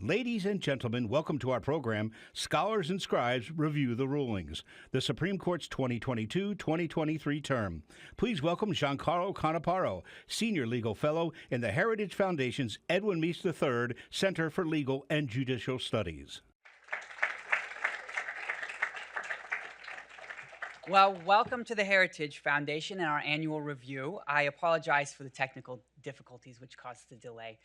Ladies and gentlemen, welcome to our program, Scholars and Scribes Review the Rulings, the Supreme Court's 2022-2023 term. Please welcome Giancarlo Canaparo, Senior Legal Fellow in the Heritage Foundation's Edwin Meese III Center for Legal and Judicial Studies. Well, welcome to the Heritage Foundation and our annual review. I apologize for the technical difficulties which caused the delay.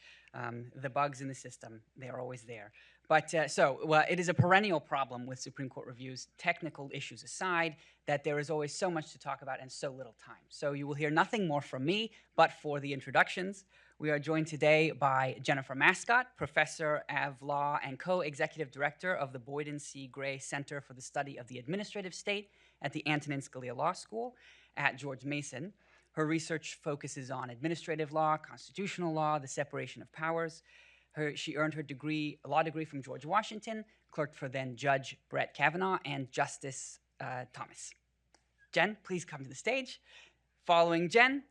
The bugs in the system, they are always there. But it is a perennial problem with Supreme Court reviews, technical issues aside, that there is always so much to talk about and so little time. So you will hear nothing more from me, but for the introductions. We are joined today by Jennifer Mascott, Professor of Law and Co-Executive Director of the Boyden C. Gray Center for the Study of the Administrative State at the Antonin Scalia Law School at George Mason. Her research focuses on administrative law, constitutional law, the separation of powers. She earned her law degree from George Washington, clerked for then Judge Brett Kavanaugh and Justice Thomas. Jen, please come to the stage. Following Jen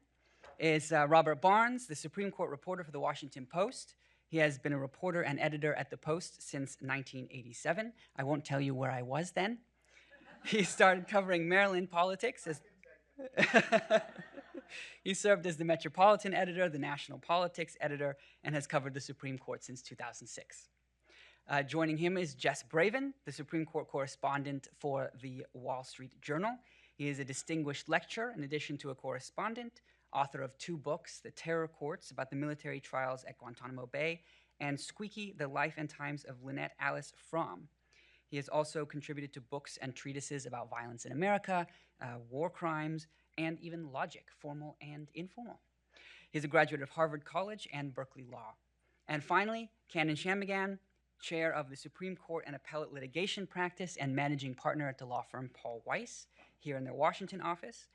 is Robert Barnes, the Supreme Court reporter for the Washington Post. He has been a reporter and editor at the Post since 1987. I won't tell you where I was then. He started covering Maryland politics as he served as the Metropolitan editor, the National Politics editor, and has covered the Supreme Court since 2006. Joining him is Jess Braven, the Supreme Court correspondent for the Wall Street Journal. He is a distinguished lecturer in addition to a correspondent, author of 2 books, The Terror Courts, about the military trials at Guantanamo Bay, and Squeaky, The Life and Times of Lynette Alice Fromm. He has also contributed to books and treatises about violence in America, war crimes, and even logic, formal and informal. He's a graduate of Harvard College and Berkeley Law. And finally, Cannon Shammigan, chair of the Supreme Court and Appellate Litigation Practice and managing partner at the law firm Paul Weiss, here in their Washington office.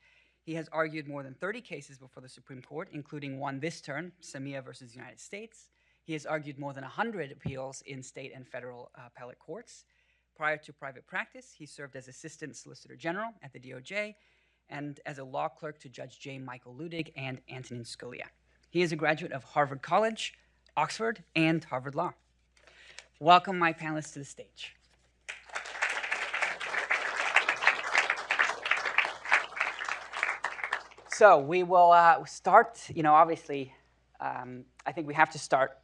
He has argued more than 30 cases before the Supreme Court, including one this term, Samia versus United States. He has argued more than 100 appeals in state and federal appellate courts. Prior to private practice, he served as Assistant Solicitor General at the DOJ and as a law clerk to Judge J. Michael Ludig and Antonin Scalia. He is a graduate of Harvard College, Oxford, and Harvard Law. Welcome my panelists to the stage. So we will start, obviously, I think we have to start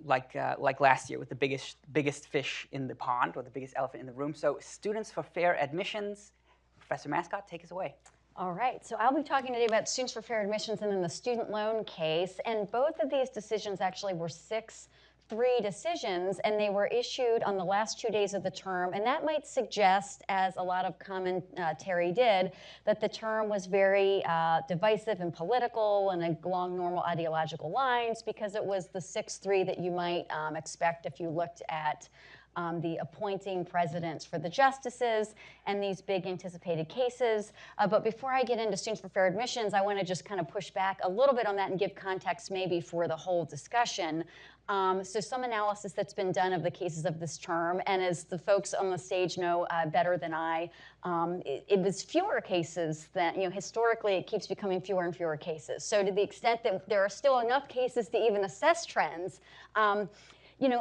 like last year with the biggest fish in the pond, or the biggest elephant in the room. So Students for Fair Admissions, Professor Mascott, take us away. All right, so I'll be talking today about Students for Fair Admissions and then the student loan case. And both of these decisions actually were 6-3 decisions, and they were issued on the last 2 days of the term. And that might suggest, as a lot of commentary did, that the term was very divisive and political and along normal ideological lines, because it was the 6-3 that you might expect if you looked at the appointing presidents for the justices and these big anticipated cases. But before I get into Students for Fair Admissions, I want to just kind of push back a little bit on that and give context maybe for the whole discussion. So some analysis that's been done of the cases of this term, and as the folks on the stage know better than I, it was fewer cases than, historically it keeps becoming fewer and fewer cases. So to the extent that there are still enough cases to even assess trends,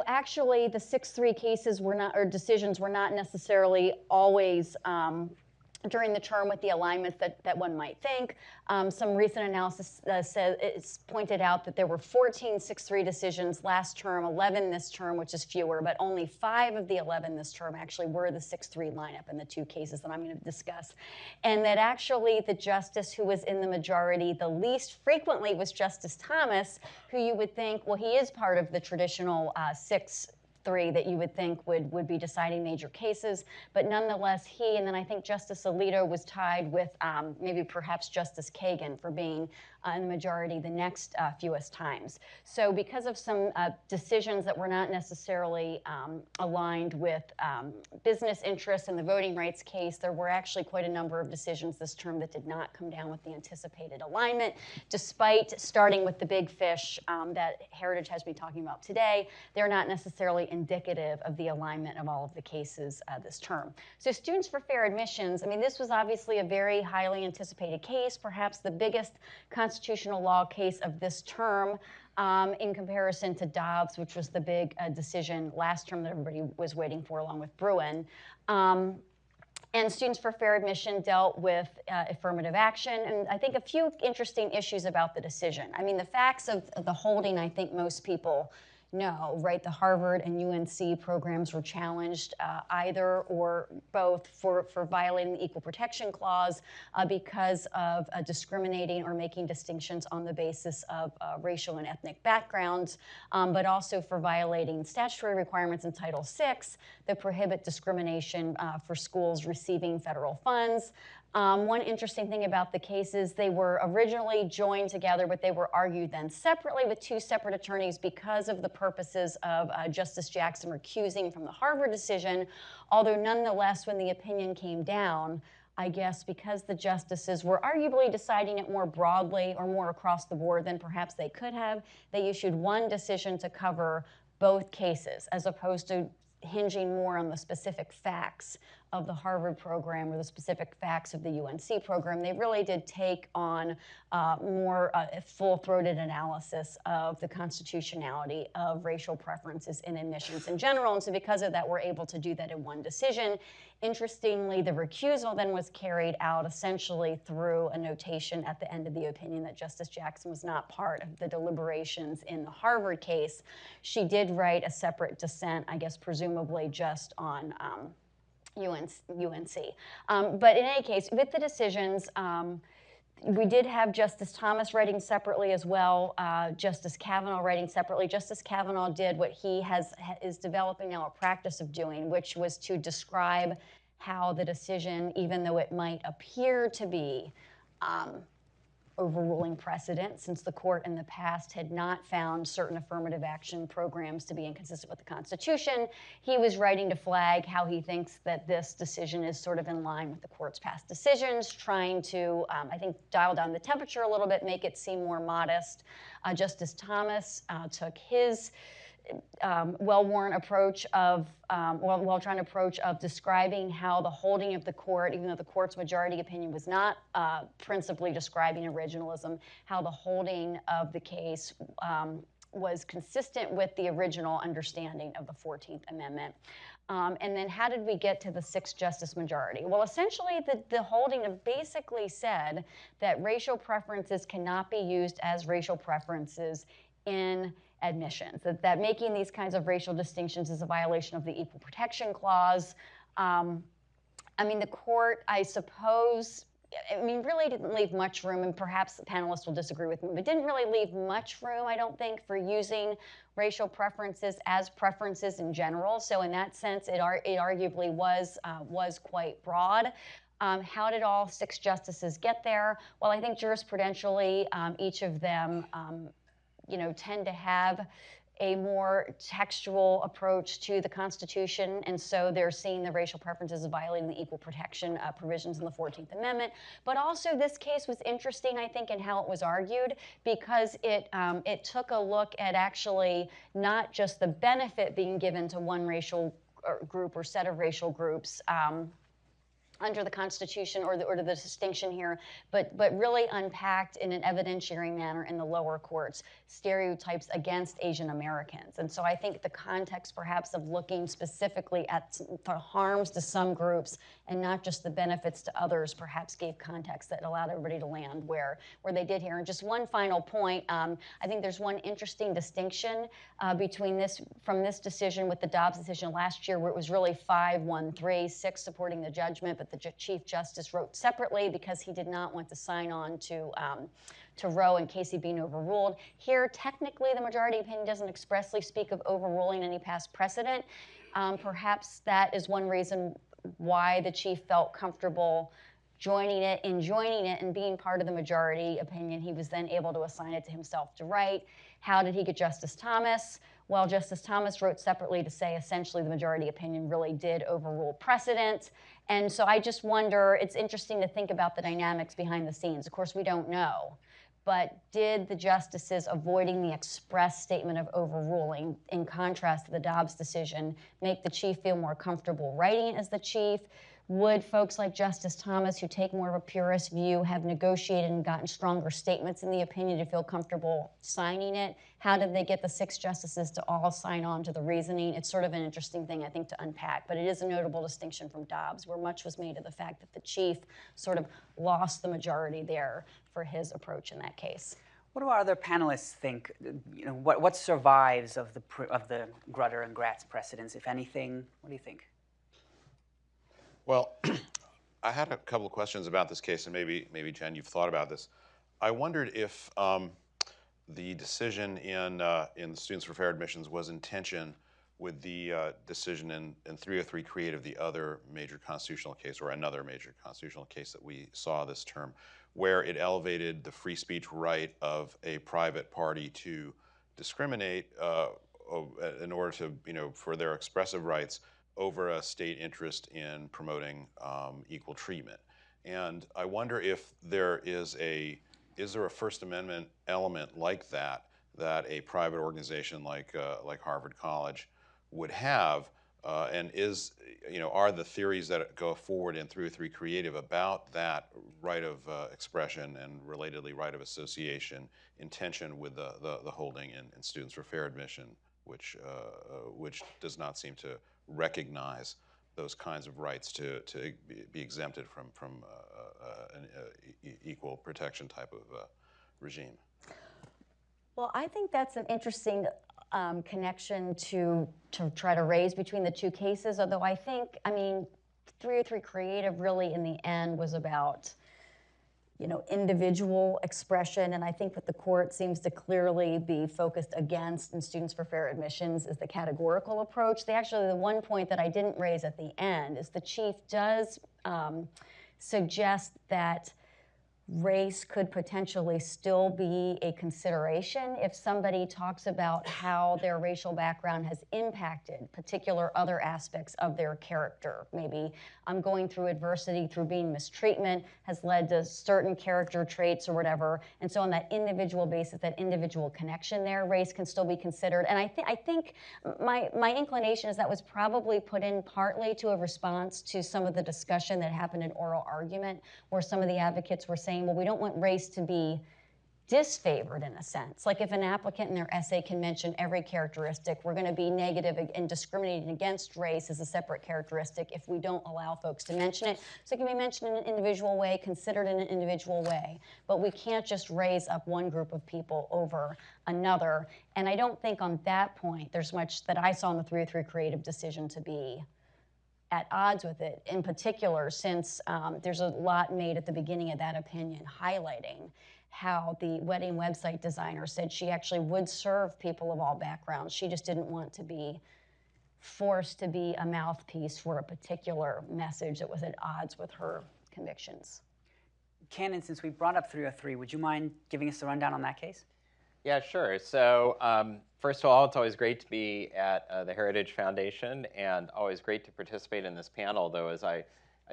actually the 6-3 cases decisions were not necessarily always during the term with the alignment that one might think. Some recent analysis it's pointed out that there were 14 6-3 decisions last term, 11 this term, which is fewer, but only 5 of the 11 this term actually were the 6-3 lineup in the 2 cases that I'm going to discuss. And that actually the justice who was in the majority the least frequently was Justice Thomas, who you would think, well, he is part of the traditional 6-3 that you would think would be deciding major cases, but nonetheless he, and then I think Justice Alito was tied with maybe perhaps Justice Kagan for being in the majority the next fewest times. So because of some decisions that were not necessarily aligned with business interests in the voting rights case, there were actually quite a number of decisions this term that did not come down with the anticipated alignment, despite starting with the big fish that Heritage has been talking about today. They're not necessarily indicative of the alignment of all of the cases this term. So Students for Fair Admissions, this was obviously a very highly anticipated case, perhaps the biggest constitutional law case of this term. in comparison to Dobbs, which was the big decision last term that everybody was waiting for, along with Bruin. And Students for Fair Admission dealt with affirmative action, and I think a few interesting issues about the decision. I mean, the facts of the holding, I think most people know, right? The Harvard and UNC programs were challenged either or both for violating the Equal Protection Clause because of discriminating or making distinctions on the basis of racial and ethnic backgrounds, but also for violating statutory requirements in Title VI that prohibit discrimination for schools receiving federal funds. One interesting thing about the cases, they were originally joined together, but they were argued then separately with two separate attorneys because of the purposes of Justice Jackson recusing from the Harvard decision, although nonetheless, when the opinion came down, I guess because the justices were arguably deciding it more broadly or more across the board than perhaps they could have, they issued one decision to cover both cases as opposed to hinging more on the specific facts of the Harvard program or the specific facts of the UNC program. They really did take on more full-throated analysis of the constitutionality of racial preferences in admissions in general, and so because of that, we're able to do that in one decision. Interestingly, the recusal then was carried out essentially through a notation at the end of the opinion that Justice Jackson was not part of the deliberations in the Harvard case. She did write a separate dissent, I guess presumably just on UNC. But in any case, with the decisions, we did have Justice Thomas writing separately as well, Justice Kavanaugh writing separately. Justice Kavanaugh did what he is developing now a practice of doing, which was to describe how the decision, even though it might appear to be overruling precedent, since the court in the past had not found certain affirmative action programs to be inconsistent with the Constitution, he was writing to flag how he thinks that this decision is sort of in line with the court's past decisions, trying to, I think, dial down the temperature a little bit, make it seem more modest. Justice Thomas took his well-worn approach of, well-trained approach of describing how the holding of the court, even though the court's majority opinion was not principally describing originalism, how the holding of the case was consistent with the original understanding of the 14th Amendment. And then how did we get to the 6-justice majority? Well, essentially, the holding basically said that racial preferences cannot be used as racial preferences in admissions, that making these kinds of racial distinctions is a violation of the Equal Protection Clause. I mean, the court, I suppose, really didn't leave much room, and perhaps the panelists will disagree with me, but didn't really leave much room, I don't think, for using racial preferences as preferences in general. So in that sense, it arguably was quite broad. How did all 6 justices get there? Well, I think jurisprudentially, each of them tend to have a more textual approach to the Constitution, and so they're seeing the racial preferences as violating the equal protection provisions in the 14th Amendment. But also this case was interesting, I think, in how it was argued, because it took a look at actually not just the benefit being given to one racial group or set of racial groups under the Constitution or the distinction here, but really unpacked in an evidentiary manner in the lower courts stereotypes against Asian Americans. And so I think the context perhaps of looking specifically at the harms to some groups and not just the benefits to others perhaps gave context that allowed everybody to land where they did here. And just one final point, I think there's one interesting distinction between from this decision with the Dobbs decision last year, where it was really 5-1-3, 6 supporting the judgment, but the Chief Justice wrote separately because he did not want to sign on to Roe in case he'd been overruled. Here, technically, the majority opinion doesn't expressly speak of overruling any past precedent. Perhaps that is one reason why the Chief felt comfortable joining it, and being part of the majority opinion. He was then able to assign it to himself to write. How did he get Justice Thomas? Well, Justice Thomas wrote separately to say essentially the majority opinion really did overrule precedent. And so I just wonder, it's interesting to think about the dynamics behind the scenes. Of course, we don't know. But did the justices avoiding the express statement of overruling, in contrast to the Dobbs decision, make the Chief feel more comfortable writing it as the Chief? Would folks like Justice Thomas, who take more of a purist view, have negotiated and gotten stronger statements in the opinion to feel comfortable signing it? How did they get the 6 justices to all sign on to the reasoning? It's sort of an interesting thing, I think, to unpack, but it is a notable distinction from Dobbs, where much was made of the fact that the chief sort of lost the majority there for his approach in that case. What do our other panelists think? You know, what survives of the Grutter and Gratz precedents, if anything? What do you think? Well, I had a couple of questions about this case, and maybe Jen, you've thought about this. I wondered if the decision in the Students for Fair Admissions was in tension with the decision in 303 Creative, the other major constitutional case, or another major constitutional case that we saw this term, where it elevated the free speech right of a private party to discriminate in order to, for their expressive rights over a state interest in promoting equal treatment. And I wonder if is there a First Amendment element like that a private organization like Harvard College would have, and are the theories that go forward in 303 Creative about that right of expression and relatedly right of association in tension with the holding in Students for Fair Admission, which does not seem to recognize those kinds of rights to be exempted from an equal protection type of regime? Well, I think that's an interesting connection to try to raise between the two cases, although I think, 303 Creative really in the end was about individual expression, and I think what the court seems to clearly be focused against in Students for Fair Admissions is the categorical approach. The one point that I didn't raise at the end is the chief does suggest that race could potentially still be a consideration if somebody talks about how their racial background has impacted particular other aspects of their character. Maybe going through adversity, through being mistreatment, has led to certain character traits or whatever. And so on that individual basis, that individual connection there, race can still be considered. And I think my inclination is that was probably put in partly to a response to some of the discussion that happened in oral argument, where some of the advocates were saying, well, we don't want race to be disfavored in a sense. Like if an applicant in their essay can mention every characteristic, we're going to be negative and discriminating against race as a separate characteristic if we don't allow folks to mention it. So it can be mentioned in an individual way, considered in an individual way, but we can't just raise up one group of people over another. And I don't think on that point there's much that I saw in the 303 Creative decision to be at odds with it, in particular since there's a lot made at the beginning of that opinion highlighting how the wedding website designer said she actually would serve people of all backgrounds. She just didn't want to be forced to be a mouthpiece for a particular message that was at odds with her convictions. Cannon, since we brought up 303, would you mind giving us a rundown on that case? Yeah, sure. So first of all, it's always great to be at the Heritage Foundation and always great to participate in this panel, though, as I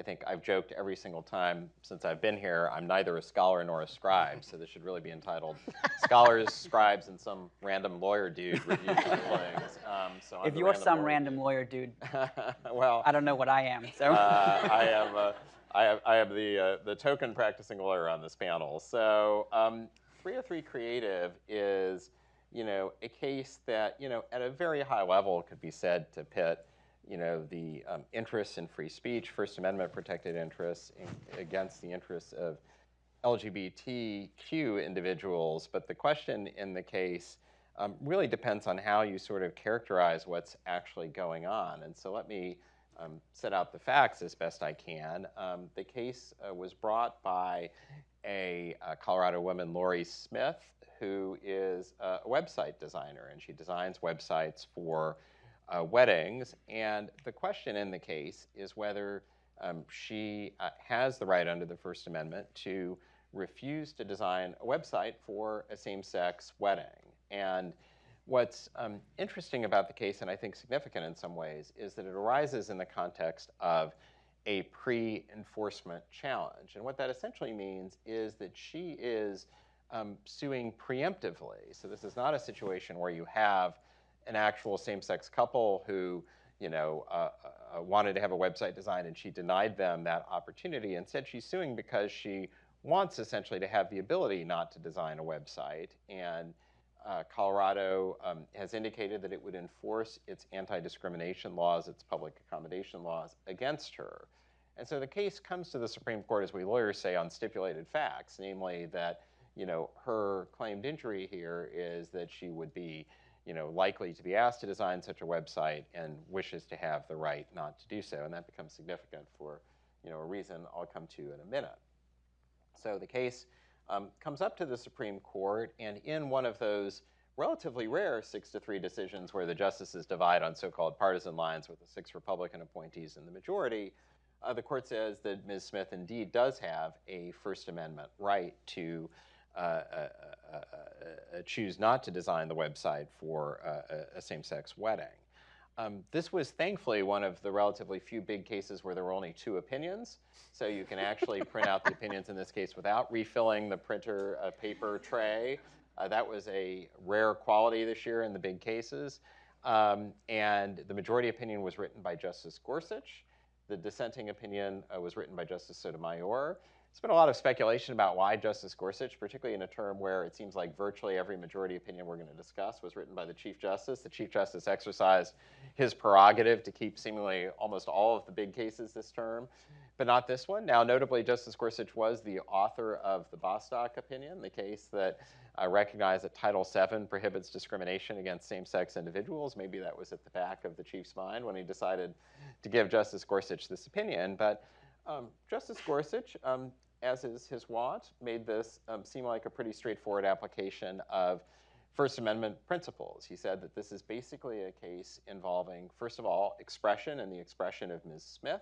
think I've joked every single time since I've been here, I'm neither a scholar nor a scribe, so this should really be entitled Scholars, Scribes, and Some Random Lawyer Dude Review Things. So if you're some random lawyer dude, well, I don't know what I am. So I am the token practicing lawyer on this panel. So 303 Creative is, a case that, at a very high level could be said to pit, the interests in free speech, First Amendment protected interests against the interests of LGBTQ individuals. But the question in the case really depends on how you sort of characterize what's actually going on. And so let me set out the facts as best I can. The case was brought by a Colorado woman, Lori Smith, who is a website designer, and she designs websites for weddings. And the question in the case is whether she has the right under the First Amendment to refuse to design a website for a same-sex wedding. And what's interesting about the case, and I think significant in some ways, is that it arises in the context of a pre-enforcement challenge. And what that essentially means is that she is suing preemptively. So this is not a situation where you have an actual same-sex couple who wanted to have a website design, and she denied them that opportunity. Instead, she's suing because she wants essentially to have the ability not to design a website. And Colorado has indicated that it would enforce its anti-discrimination laws, its public accommodation laws against her. And so the case comes to the Supreme Court, as we lawyers say, on stipulated facts, namely that her claimed injury here is that she would be likely to be asked to design such a website and wishes to have the right not to do so. And that becomes significant for a reason I'll come to in a minute. So the case comes up to the Supreme Court, and in one of those relatively rare 6-3 decisions where the justices divide on so-called partisan lines with the 6 Republican appointees in the majority, the court says that Ms. Smith indeed does have a First Amendment right to choose not to design the website for a same-sex wedding. This was thankfully one of the relatively few big cases where there were only 2 opinions, so you can actually print out the opinions in this case without refilling the printer paper tray. That was a rare quality this year in the big cases. And the majority opinion was written by Justice Gorsuch. The dissenting opinion was written by Justice Sotomayor. There's been a lot of speculation about why Justice Gorsuch, particularly in a term where it seems like virtually every majority opinion we're going to discuss was written by the Chief Justice. The Chief Justice exercised his prerogative to keep seemingly almost all of the big cases this term, but not this one. Now, notably, Justice Gorsuch was the author of the Bostock opinion, the case that recognized that Title VII prohibits discrimination against same-sex individuals. Maybe that was at the back of the Chief's mind when he decided to give Justice Gorsuch this opinion. But Justice Gorsuch, as is his wont, made this seem like a pretty straightforward application of First Amendment principles. He said that this is basically a case involving, first of all, expression and the expression of Ms. Smith,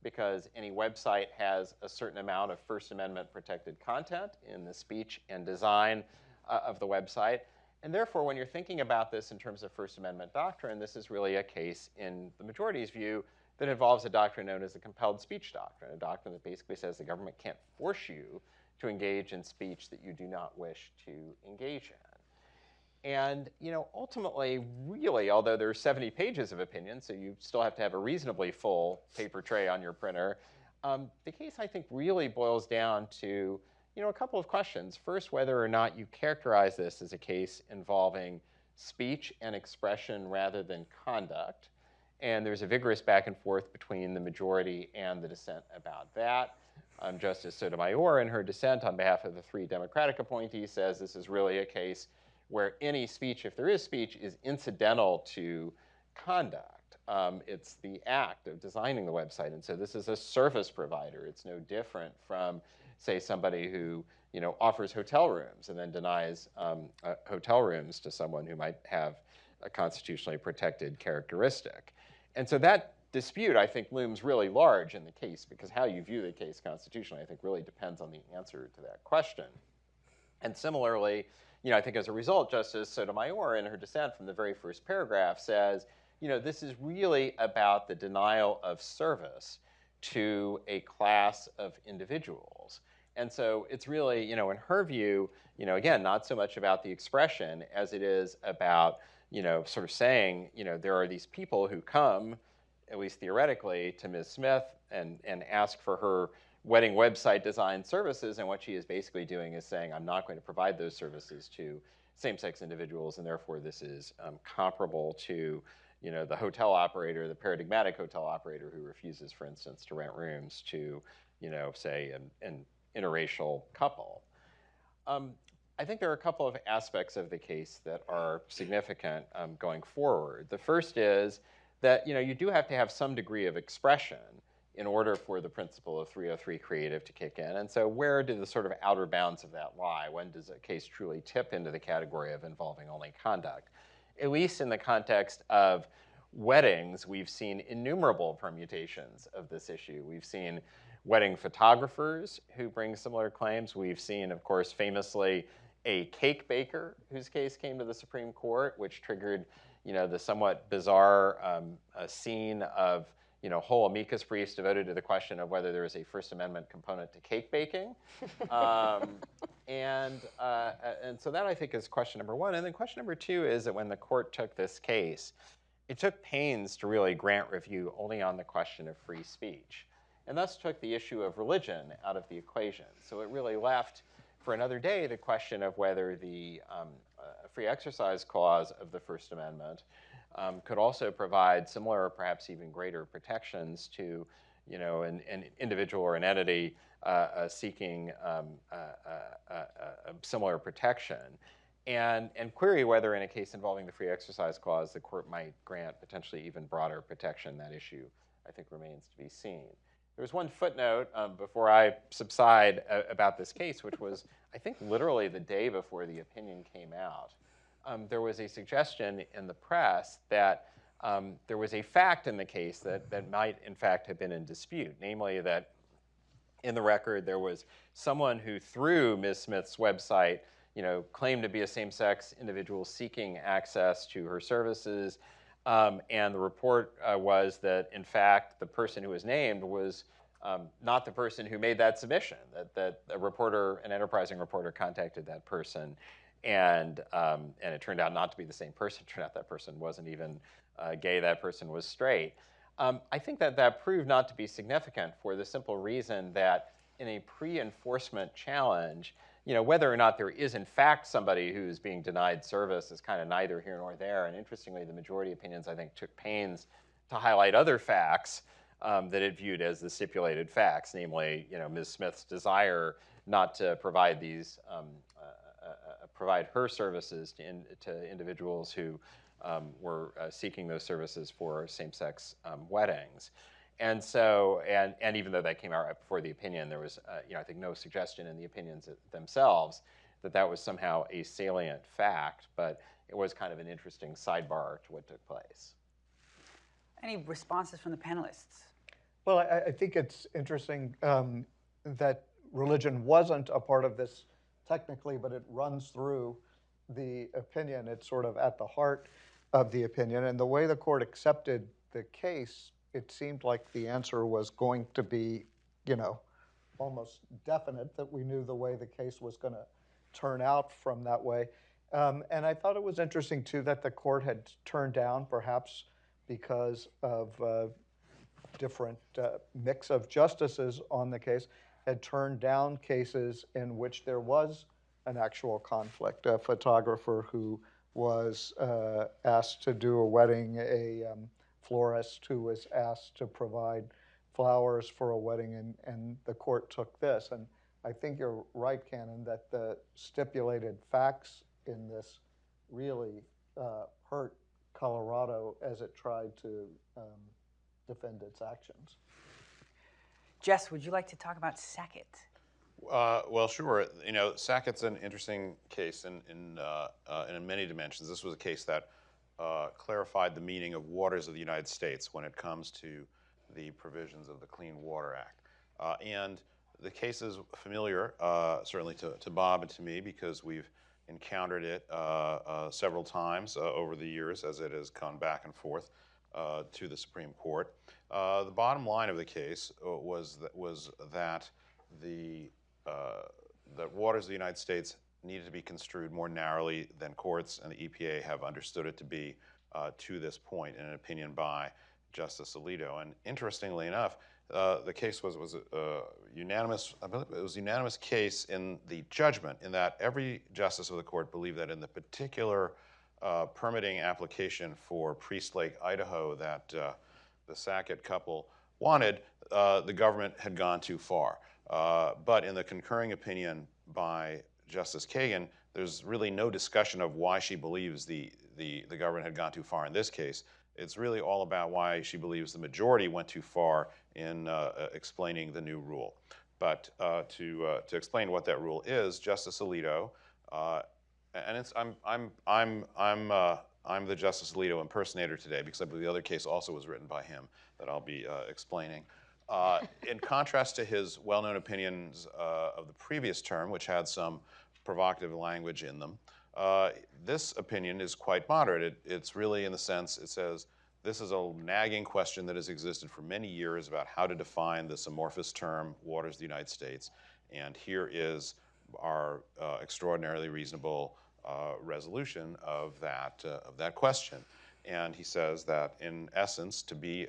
because any website has a certain amount of First Amendment protected content in the speech and design of the website. And therefore, when you're thinking about this in terms of First Amendment doctrine, this is really a case, in the majority's view, that involves a doctrine known as the compelled speech doctrine, a doctrine that basically says the government can't force you to engage in speech that you do not wish to engage in. And ultimately, really, although there are 70 pages of opinion, so you still have to have a reasonably full paper tray on your printer, the case, I think, really boils down to a couple of questions. First, whether or not you characterize this as a case involving speech and expression rather than conduct. And there's a vigorous back and forth between the majority and the dissent about that. Justice Sotomayor, in her dissent on behalf of the 3 Democratic appointees, says this is really a case where any speech, if there is speech, is incidental to conduct. It's the act of designing the website. And so this is a service provider. It's no different from, say, somebody who offers hotel rooms and then denies hotel rooms to someone who might have a constitutionally protected characteristic. And so that dispute, I think, looms really large in the case, because how you view the case constitutionally, I think, really depends on the answer to that question. And similarly, I think as a result, Justice Sotomayor, in her dissent from the very first paragraph, says, this is really about the denial of service to a class of individuals. And so it's really, in her view, again, not so much about the expression as it is about sort of saying, there are these people who come, at least theoretically, to Ms. Smith and ask for her wedding website design services, and what she is basically doing is saying, I'm not going to provide those services to same-sex individuals, and therefore this is comparable to the hotel operator, the paradigmatic hotel operator who refuses, for instance, to rent rooms to, say, an interracial couple. I think there are a couple of aspects of the case that are significant going forward. The first is that you do have to have some degree of expression in order for the principle of 303 creative to kick in. And so where do the sort of outer bounds of that lie? When does a case truly tip into the category of involving only conduct? At least in the context of weddings, we've seen innumerable permutations of this issue. We've seen wedding photographers who bring similar claims. We've seen, of course, famously, a cake baker whose case came to the Supreme Court, which triggered, the somewhat bizarre scene of, whole amicus briefs devoted to the question of whether there is a First Amendment component to cake baking. And so that, I think, is question number one. And then question number two is that when the court took this case, it took pains to really grant review only on the question of free speech, and thus took the issue of religion out of the equation. So it really left for another day the question of whether the free exercise clause of the First Amendment could also provide similar or perhaps even greater protections to an individual or an entity seeking similar protection. And query whether in a case involving the free exercise clause, the court might grant potentially even broader protection. That issue, I think, remains to be seen. There was one footnote before I subside about this case, which was, I think, literally the day before the opinion came out. There was a suggestion in the press that there was a fact in the case that might, in fact, have been in dispute, namely that in the record there was someone who, through Ms. Smith's website, claimed to be a same-sex individual seeking access to her services, and the report was that, in fact, the person who was named was not the person who made that submission, that a reporter, an enterprising reporter, contacted that person, and it turned out not to be the same person. It turned out that person wasn't even gay, that person was straight. I think that proved not to be significant for the simple reason that in a pre-enforcement challenge, whether or not there is in fact somebody who's being denied service is kind of neither here nor there. And interestingly, the majority opinions, I think, took pains to highlight other facts that it viewed as the stipulated facts, namely, Ms. Smith's desire not to provide these, provide her services to individuals who were seeking those services for same-sex weddings. And so, and even though that came out right before the opinion, there was, I think, no suggestion in the opinions themselves that was somehow a salient fact, but it was kind of an interesting sidebar to what took place. Any responses from the panelists? Well, I think it's interesting that religion wasn't a part of this technically, but it runs through the opinion. It's sort of at the heart of the opinion. And the way the court accepted the case, it seemed like the answer was going to be, almost definite, that we knew the way the case was going to turn out from that way. And I thought it was interesting, too, that the court had turned down, perhaps because of different mix of justices on the case, had turned down cases in which there was an actual conflict. A photographer who was asked to do a wedding, a florist who was asked to provide flowers for a wedding, and the court took this. And I think you're right, Cannon, that the stipulated facts in this really hurt Colorado as it tried to defend its actions. Jess, would you like to talk about Sackett? Well, sure. Sackett's an interesting case in many dimensions. This was a case that clarified the meaning of waters of the United States when it comes to the provisions of the Clean Water Act. And the case is familiar, certainly to Bob and to me, because we've encountered it several times over the years as it has gone back and forth to the Supreme Court. The bottom line of the case was that that waters of the United States needed to be construed more narrowly than courts and the EPA have understood it to be to this point, in an opinion by Justice Alito. And interestingly enough, the case was unanimous. I believe it was a unanimous case in the judgment, in that every justice of the court believed that in the particular permitting application for Priest Lake, Idaho, that the Sackett couple wanted, the government had gone too far. But in the concurring opinion by Justice Kagan, there's really no discussion of why she believes the government had gone too far in this case. It's really all about why she believes the majority went too far in explaining the new rule. But to explain what that rule is, Justice Alito, and it's I'm the Justice Alito impersonator today, because I believe the other case also was written by him that I'll be explaining. In contrast to his well-known opinions of the previous term, which had some provocative language in them, this opinion is quite moderate. It's really, in the sense, it says, this is a nagging question that has existed for many years about how to define this amorphous term, waters of the United States, and here is our extraordinarily reasonable resolution of that question. And he says that, in essence, to be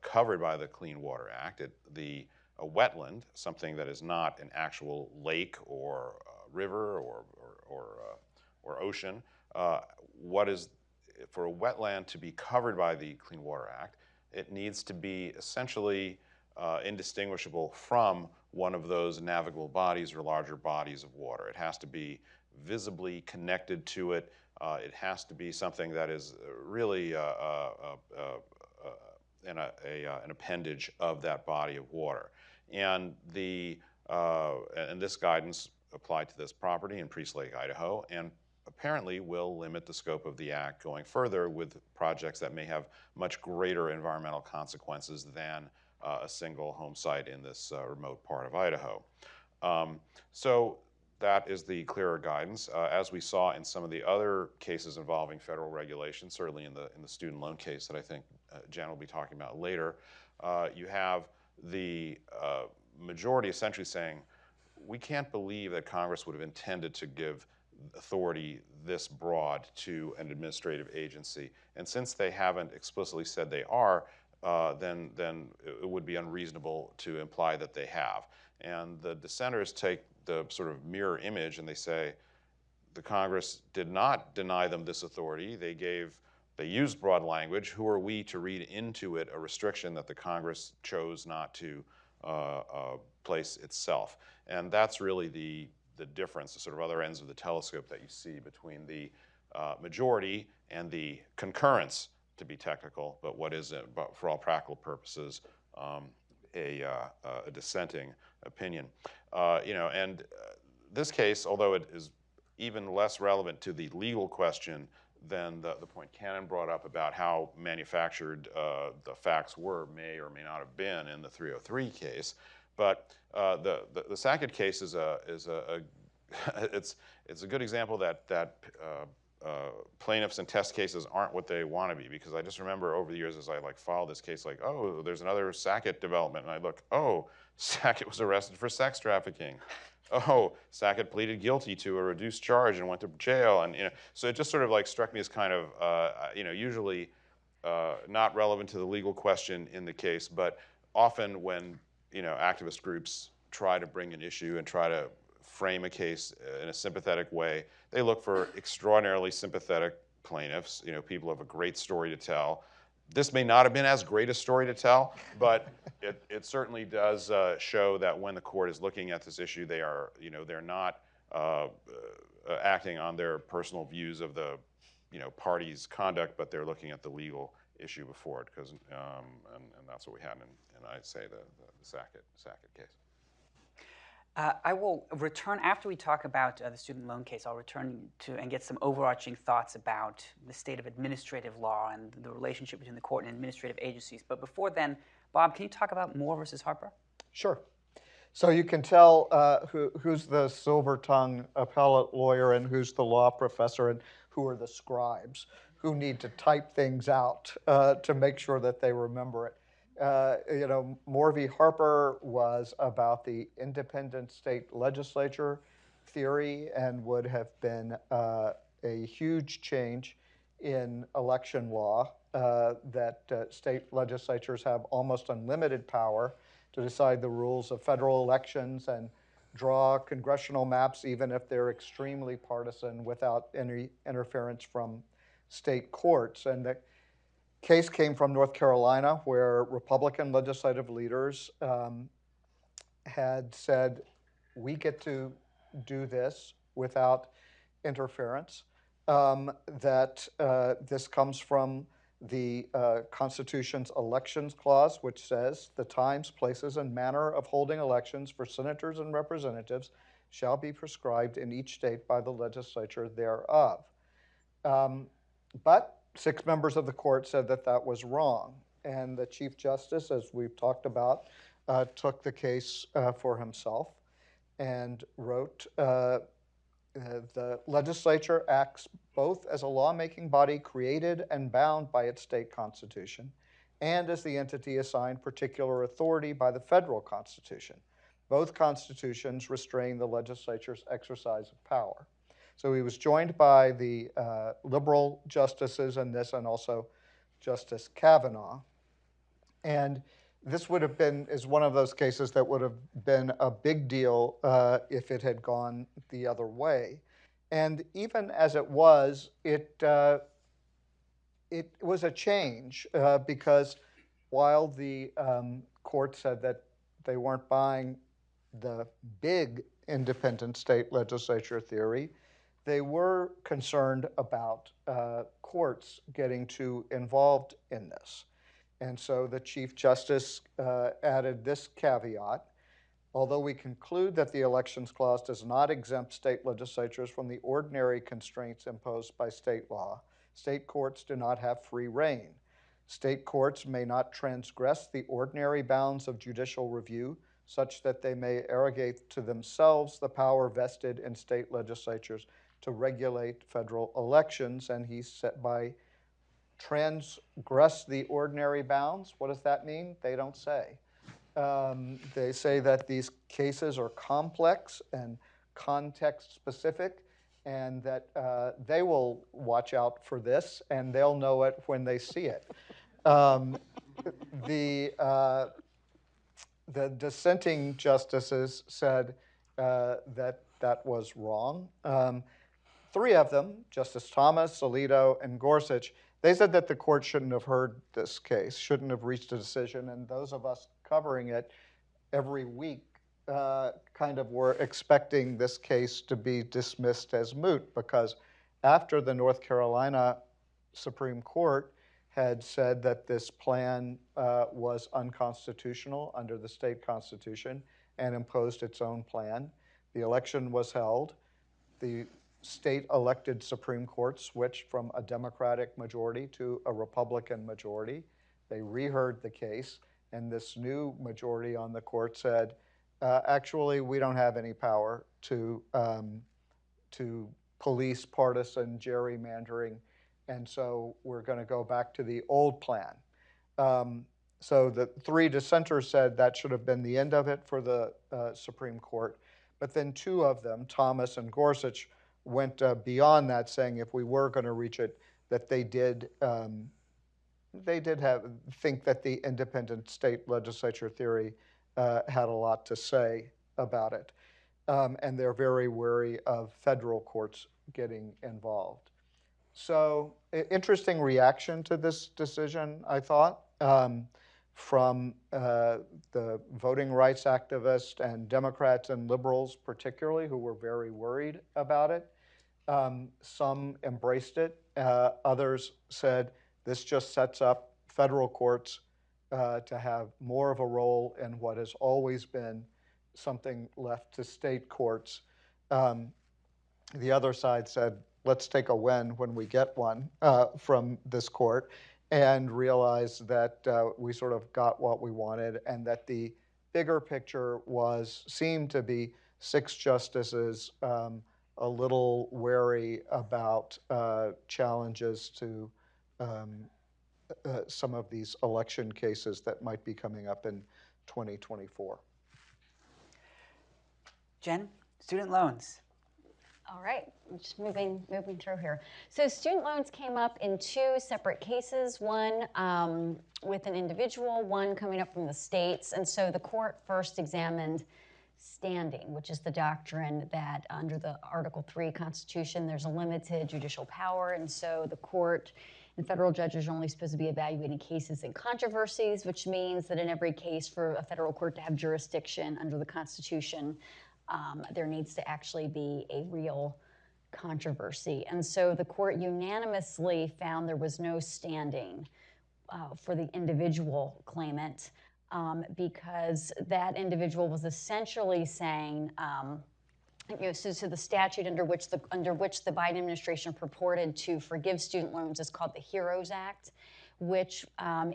covered by the Clean Water Act, a wetland, something that is not an actual lake or river or ocean, for a wetland to be covered by the Clean Water Act, it needs to be essentially indistinguishable from one of those navigable bodies or larger bodies of water. It has to be visibly connected to it. It has to be something that is really an appendage of that body of water. And this guidance applied to this property in Priest Lake, Idaho, and apparently will limit the scope of the act going further with projects that may have much greater environmental consequences than a single home site in this remote part of Idaho. So that is the clearer guidance. As we saw in some of the other cases involving federal regulation, certainly in the student loan case that I think Jen will be talking about later, you have the majority essentially saying, we can't believe that Congress would have intended to give authority this broad to an administrative agency. And since they haven't explicitly said they are, then it would be unreasonable to imply that they have. And the dissenters take the sort of mirror image and they say, the Congress did not deny them this authority. They used broad language. Who are we to read into it a restriction that the Congress chose not to place itself? And that's really the difference, the sort of other ends of the telescope that you see between the majority and the concurrence, to be technical, but what is it, but for all practical purposes, a dissenting opinion. This case, although it is even less relevant to the legal question than the point Cannon brought up about how manufactured the facts may or may not have been in the 303 case, but the Sackett case is it's a good example that plaintiffs in test cases aren't what they want to be, because I just remember over the years as I followed this case, oh, there's another Sackett development, and I look, oh, Sackett was arrested for sex trafficking. Oh, Sackett pleaded guilty to a reduced charge and went to jail, and so it just sort of struck me as kind of usually not relevant to the legal question in the case, but often when activist groups try to bring an issue and try to frame a case in a sympathetic way, they look for extraordinarily sympathetic plaintiffs, people who have a great story to tell. This may not have been as great a story to tell, but it certainly does show that when the court is looking at this issue, they're not acting on their personal views of the party's conduct, but they're looking at the legal issue before it, because and that's what we had in I'd say the Sackett case. I will return, after we talk about the student loan case, I'll return to and get some overarching thoughts about the state of administrative law and the relationship between the court and administrative agencies. But before then, Bob, can you talk about Moore versus Harper? Sure. So you can tell who's the silver-tongued appellate lawyer and who's the law professor and who are the scribes who need to type things out to make sure that they remember it. Moore v. Harper was about the independent state legislature theory and would have been a huge change in election law, that state legislatures have almost unlimited power to decide the rules of federal elections and draw congressional maps, even if they're extremely partisan, without any interference from state courts. And the case came from North Carolina, where Republican legislative leaders had said, we get to do this without interference, that this comes from the Constitution's Elections Clause, which says the times, places, and manner of holding elections for senators and representatives shall be prescribed in each state by the legislature thereof. But 6 members of the court said that that was wrong, and the Chief Justice, as we've talked about, took the case for himself and wrote, the legislature acts both as a lawmaking body created and bound by its state constitution, and as the entity assigned particular authority by the federal constitution. Both constitutions restrain the legislature's exercise of power. So he was joined by the liberal justices in this, and also Justice Kavanaugh. And this would have been, is one of those cases that would have been a big deal if it had gone the other way. And even as it was, it was a change because while the court said that they weren't buying the big independent state legislature theory, they were concerned about courts getting too involved in this. And so the Chief Justice added this caveat: although we conclude that the Elections Clause does not exempt state legislatures from the ordinary constraints imposed by state law, state courts do not have free rein. State courts may not transgress the ordinary bounds of judicial review such that they may arrogate to themselves the power vested in state legislatures to regulate federal elections. And he said, by transgress the ordinary bounds, what does that mean? They don't say. They say that these cases are complex and context specific, and that they will watch out for this, and they'll know it when they see it. The dissenting justices said that that was wrong. Three of them, Justice Thomas, Alito, and Gorsuch, they said that the court shouldn't have heard this case, shouldn't have reached a decision, and those of us covering it every week kind of were expecting this case to be dismissed as moot, because after the North Carolina Supreme Court had said that this plan was unconstitutional under the state constitution and imposed its own plan, the election was held. The state elected Supreme Court switched from a Democratic majority to a Republican majority. They reheard the case, and this new majority on the court said, actually, we don't have any power to police partisan gerrymandering, and so we're going to go back to the old plan. So the three dissenters said that should have been the end of it for the Supreme Court, but then two of them, Thomas and Gorsuch, went beyond that, saying if we were going to reach it, that they did think that the independent state legislature theory had a lot to say about it. And they're very wary of federal courts getting involved. So interesting reaction to this decision, I thought, from the voting rights activists and Democrats and liberals particularly, who were very worried about it. Some embraced it. Others said this just sets up federal courts to have more of a role in what has always been something left to state courts. The other side said, let's take a win when we get one from this court, and realize that we sort of got what we wanted, and that the bigger picture seemed to be 6 justices a little wary about challenges to some of these election cases that might be coming up in 2024. Jen, student loans. All right, just moving through here. So student loans came up in 2 separate cases, one with an individual, one coming up from the states. And so the court first examined standing, which is the doctrine that under the Article 3 Constitution, there's a limited judicial power. And so the court and federal judges are only supposed to be evaluating cases and controversies, which means that in every case for a federal court to have jurisdiction under the Constitution, there needs to actually be a real controversy. And so the court unanimously found there was no standing for the individual claimant because that individual was essentially saying, so the statute under which the Biden administration purported to forgive student loans is called the HEROES Act, which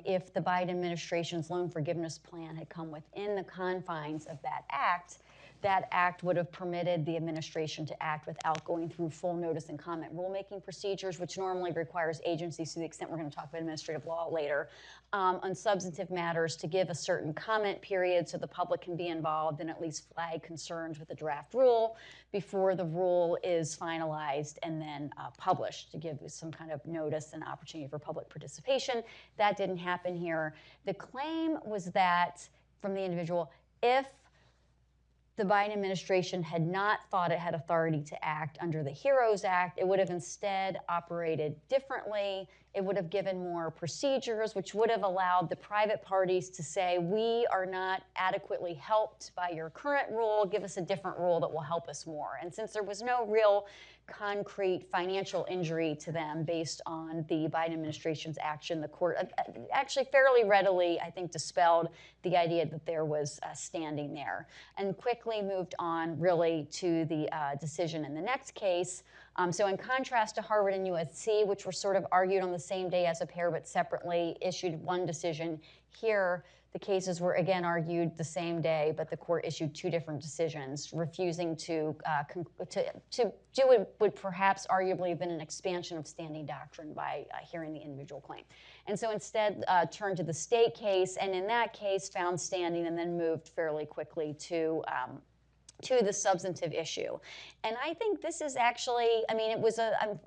if the Biden administration's loan forgiveness plan had come within the confines of that act, that act would have permitted the administration to act without going through full notice and comment rulemaking procedures, which normally requires agencies, to the extent we're going to talk about administrative law later, on substantive matters to give a certain comment period so the public can be involved and at least flag concerns with the draft rule before the rule is finalized and then published, to give some kind of notice and opportunity for public participation. That didn't happen here. The claim was that, from the individual, if the Biden administration had not thought it had authority to act under the HEROES Act, it would have instead operated differently. It would have given more procedures, which would have allowed the private parties to say, we are not adequately helped by your current rule, give us a different rule that will help us more. And since there was no real concrete financial injury to them based on the Biden administration's action, the court actually fairly readily, I think, dispelled the idea that there was standing there, and quickly moved on really to the decision in the next case. So in contrast to Harvard and USC, which were sort of argued on the same day as a pair but separately issued one decision, here the cases were again argued the same day, but the court issued two different decisions, refusing to do what would perhaps arguably have been an expansion of standing doctrine by hearing the individual claim. And so instead turned to the state case, and in that case found standing and then moved fairly quickly to the substantive issue. And I think this is actually, I mean, it was a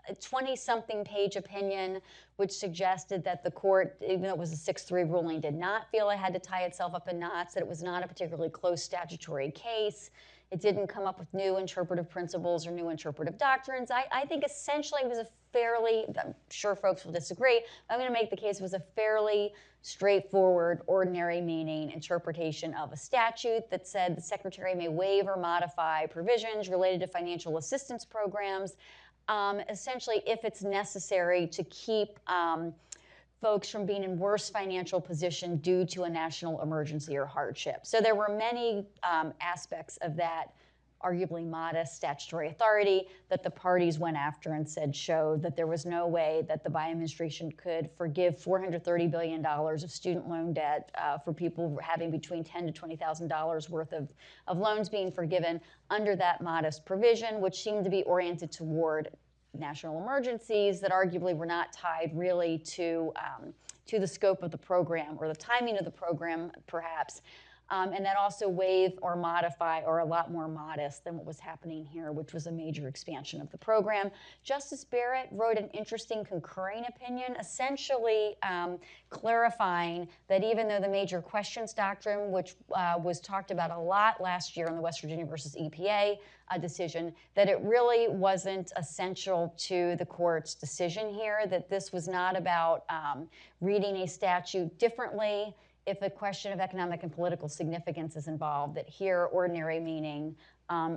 20-something page opinion which suggested that the court, even though it was a 6-3 ruling, did not feel it had to tie itself up in knots, that it was not a particularly close statutory case. It didn't come up with new interpretive principles or new interpretive doctrines. I think essentially it was a fairly, I'm sure folks will disagree, but I'm going to make the case it was a fairly straightforward, ordinary meaning interpretation of a statute that said the Secretary may waive or modify provisions related to financial assistance programs, essentially if it's necessary to keep folks from being in worse financial position due to a national emergency or hardship. So there were many aspects of that arguably modest statutory authority that the parties went after and said showed that there was no way that the Biden administration could forgive $430 billion of student loan debt for people having between $10,000 to $20,000 worth of loans being forgiven under that modest provision, which seemed to be oriented toward national emergencies that arguably were not tied really to the scope of the program or the timing of the program, perhaps. And that also waive or modify or a lot more modest than what was happening here, which was a major expansion of the program. Justice Barrett wrote an interesting concurring opinion, essentially clarifying that even though the major questions doctrine, which was talked about a lot last year in the West Virginia versus EPA decision, that it really wasn't essential to the court's decision here, that this was not about reading a statute differently if a question of economic and political significance is involved, that here ordinary meaning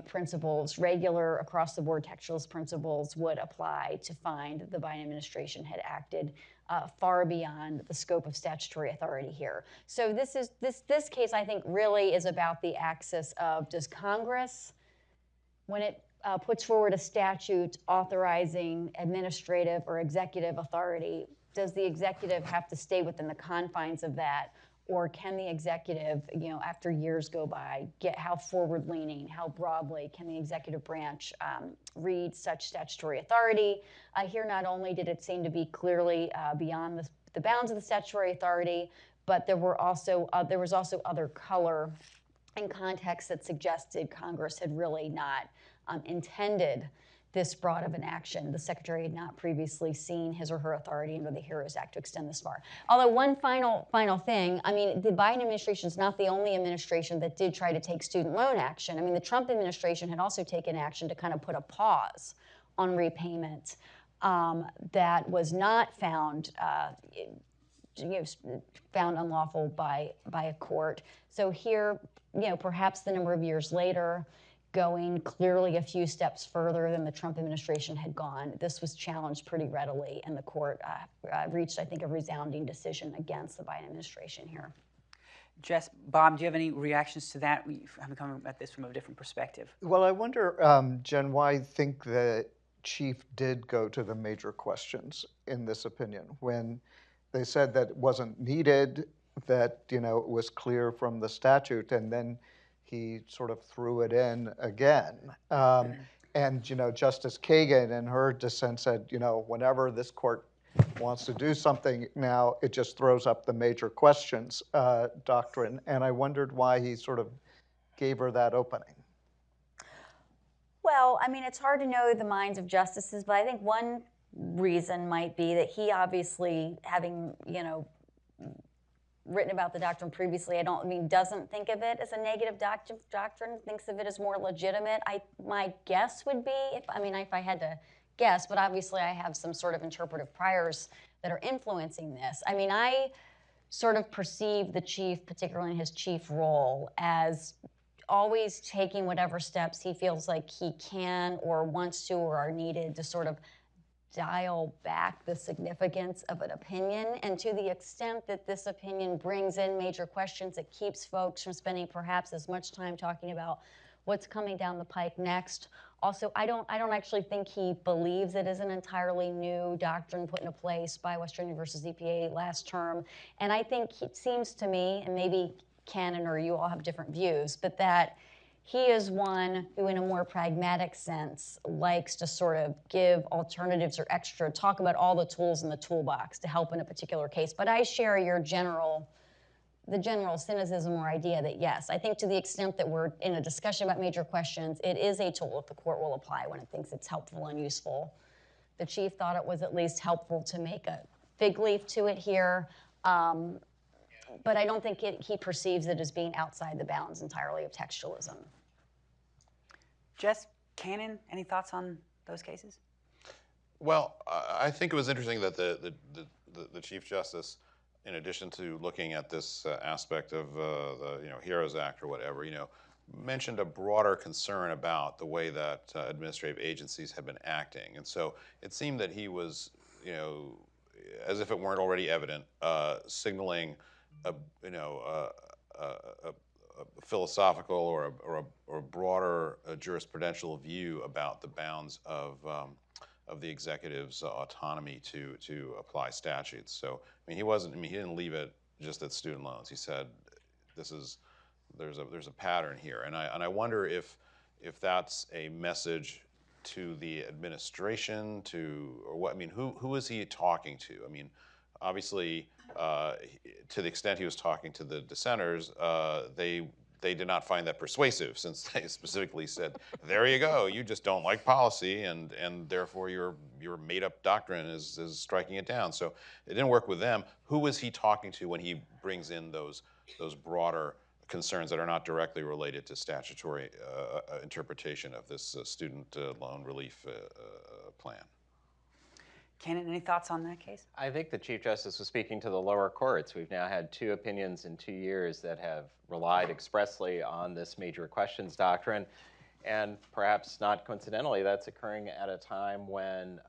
principles, regular across-the-board textualist principles would apply to find that the Biden administration had acted far beyond the scope of statutory authority here. So this case, I think, really is about the axis of, does Congress, when it puts forward a statute authorizing administrative or executive authority, does the executive have to stay within the confines of that? Or can the executive, after years go by, get how forward-leaning, how broadly can the executive branch read such statutory authority? Here, not only did it seem to be clearly beyond the bounds of the statutory authority, but there was also other color and context that suggested Congress had really not intended this broad of an action. The Secretary had not previously seen his or her authority under the HEROES Act to extend this far. Although one final thing, I mean, the Biden administration is not the only administration that did try to take student loan action. I mean, the Trump administration had also taken action to kind of put a pause on repayment that was not found unlawful by a court. So here, perhaps the number of years later, going clearly a few steps further than the Trump administration had gone, this was challenged pretty readily, and the court reached, I think, a resounding decision against the Biden administration here. Jess, Bob, do you have any reactions to that? We haven't come at this from a different perspective. Well, I wonder, Jen, why I think the Chief did go to the major questions in this opinion when they said that it wasn't needed, that it was clear from the statute, and then he sort of threw it in again. And Justice Kagan in her dissent said, whenever this court wants to do something now, it just throws up the major questions doctrine. And I wondered why he sort of gave her that opening. Well, I mean, it's hard to know the minds of justices, but I think one reason might be that he obviously, having, written about the doctrine previously, doesn't think of it as a negative doctrine, thinks of it as more legitimate. My guess would be, if I had to guess, but obviously I have some sort of interpretive priors that are influencing this. I sort of perceive the chief, particularly in his chief role, as always taking whatever steps he feels like he can or wants to or are needed to sort of dial back the significance of an opinion. And to the extent that this opinion brings in major questions, it keeps folks from spending perhaps as much time talking about what's coming down the pike next. Also, I don't actually think he believes it is an entirely new doctrine put into place by West Virginia versus EPA last term. And I think it seems to me, and maybe Cannon or you all have different views, but that he is one who, in a more pragmatic sense, likes to sort of give alternatives or extra, talk about all the tools in the toolbox to help in a particular case. But I share your the general cynicism or idea that, yes, I think to the extent that we're in a discussion about major questions, it is a tool that the court will apply when it thinks it's helpful and useful. The chief thought it was at least helpful to make a fig leaf to it here. But I don't think he perceives it as being outside the bounds entirely of textualism. Jess, Cannon, any thoughts on those cases? Well, I think it was interesting that the Chief Justice, in addition to looking at this aspect of the HEROES Act or whatever, mentioned a broader concern about the way that administrative agencies have been acting. And so it seemed that he was, as if it weren't already evident, signaling a philosophical or a broader jurisprudential view about the bounds of the executive's autonomy to apply statutes. So he didn't leave it just at student loans. He said there's a pattern here, and I wonder if that's a message to the administration, or what. Who is he talking to? Obviously, to the extent he was talking to the dissenters, they did not find that persuasive, since they specifically said, "There you go, you just don't like policy, and therefore your made-up doctrine is striking it down." So it didn't work with them. Who is he talking to when he brings in those broader concerns that are not directly related to statutory interpretation of this student loan relief plan? Cannon, any thoughts on that case? I think the Chief Justice was speaking to the lower courts. We've now had 2 opinions in 2 years that have relied expressly on this major questions doctrine. And perhaps not coincidentally, that's occurring at a time when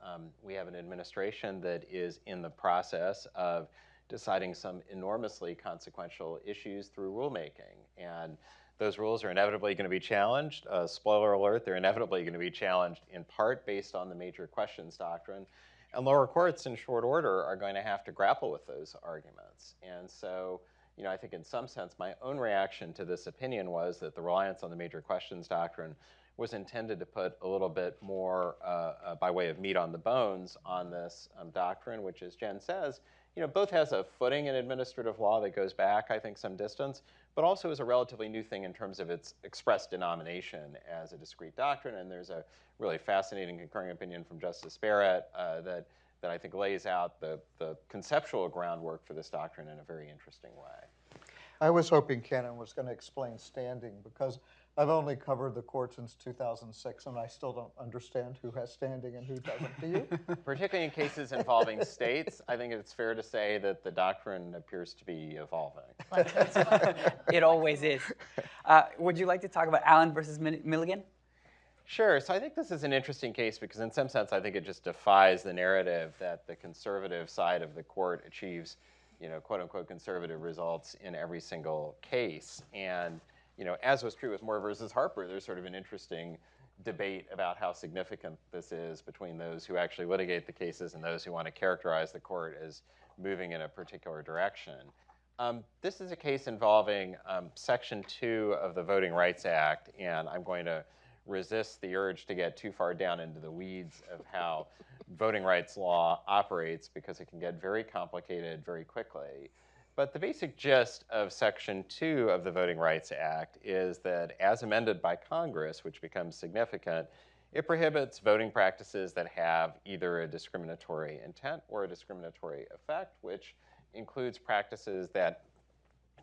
we have an administration that is in the process of deciding some enormously consequential issues through rulemaking. And those rules are inevitably going to be challenged. Spoiler alert, they're inevitably going to be challenged in part based on the major questions doctrine. And lower courts, in short order, are going to have to grapple with those arguments. And so, I think in some sense, my own reaction to this opinion was that the reliance on the major questions doctrine was intended to put a little bit more, by way of meat on the bones, on this doctrine, which, as Jen says, both has a footing in administrative law that goes back, I think, some distance, but also is a relatively new thing in terms of its express denomination as a discrete doctrine. And there's a really fascinating concurring opinion from Justice Barrett that I think lays out the conceptual groundwork for this doctrine in a very interesting way. I was hoping Cannon was going to explain standing, because I've only covered the court since 2006, and I still don't understand who has standing and who doesn't. Do you? Particularly in cases involving states, I think it's fair to say that the doctrine appears to be evolving. It always is. Would you like to talk about Allen versus Milligan? Sure. So I think this is an interesting case because in some sense I think it just defies the narrative that the conservative side of the court achieves, quote unquote conservative results in every single case. And as was true with Moore versus Harper, there's sort of an interesting debate about how significant this is between those who actually litigate the cases and those who want to characterize the court as moving in a particular direction. This is a case involving Section 2 of the Voting Rights Act, and I'm going to resist the urge to get too far down into the weeds of how voting rights law operates because it can get very complicated very quickly. But the basic gist of Section 2 of the Voting Rights Act is that as amended by Congress, which becomes significant, it prohibits voting practices that have either a discriminatory intent or a discriminatory effect, which includes practices that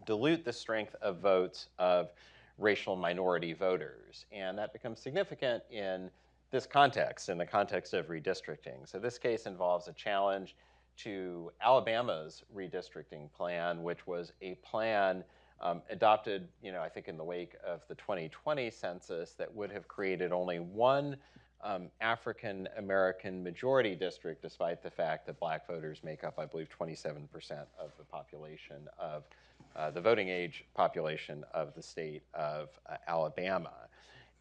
dilute the strength of votes of racial minority voters. And that becomes significant in this context, in the context of redistricting. So this case involves a challenge to Alabama's redistricting plan, which was a plan adopted, I think in the wake of the 2020 census that would have created only one African American majority district, despite the fact that black voters make up, I believe, 27% of the population of the voting age population of the state of Alabama.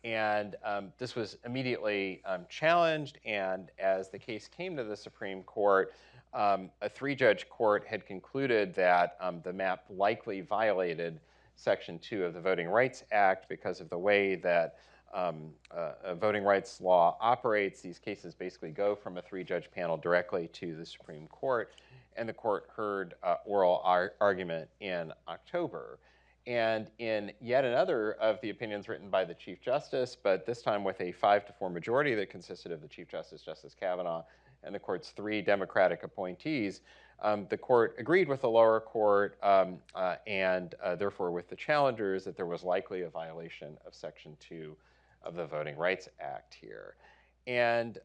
And this was immediately challenged, and as the case came to the Supreme Court, a three-judge court had concluded that the map likely violated Section 2 of the Voting Rights Act because of the way that voting rights law operates. These cases basically go from a three-judge panel directly to the Supreme Court, and the court heard oral argument in October. And in yet another of the opinions written by the Chief Justice, but this time with a 5-4 majority that consisted of the Chief Justice, Justice Kavanaugh, and the court's 3 Democratic appointees, the court agreed with the lower court and therefore with the challengers that there was likely a violation of Section 2 of the Voting Rights Act here. And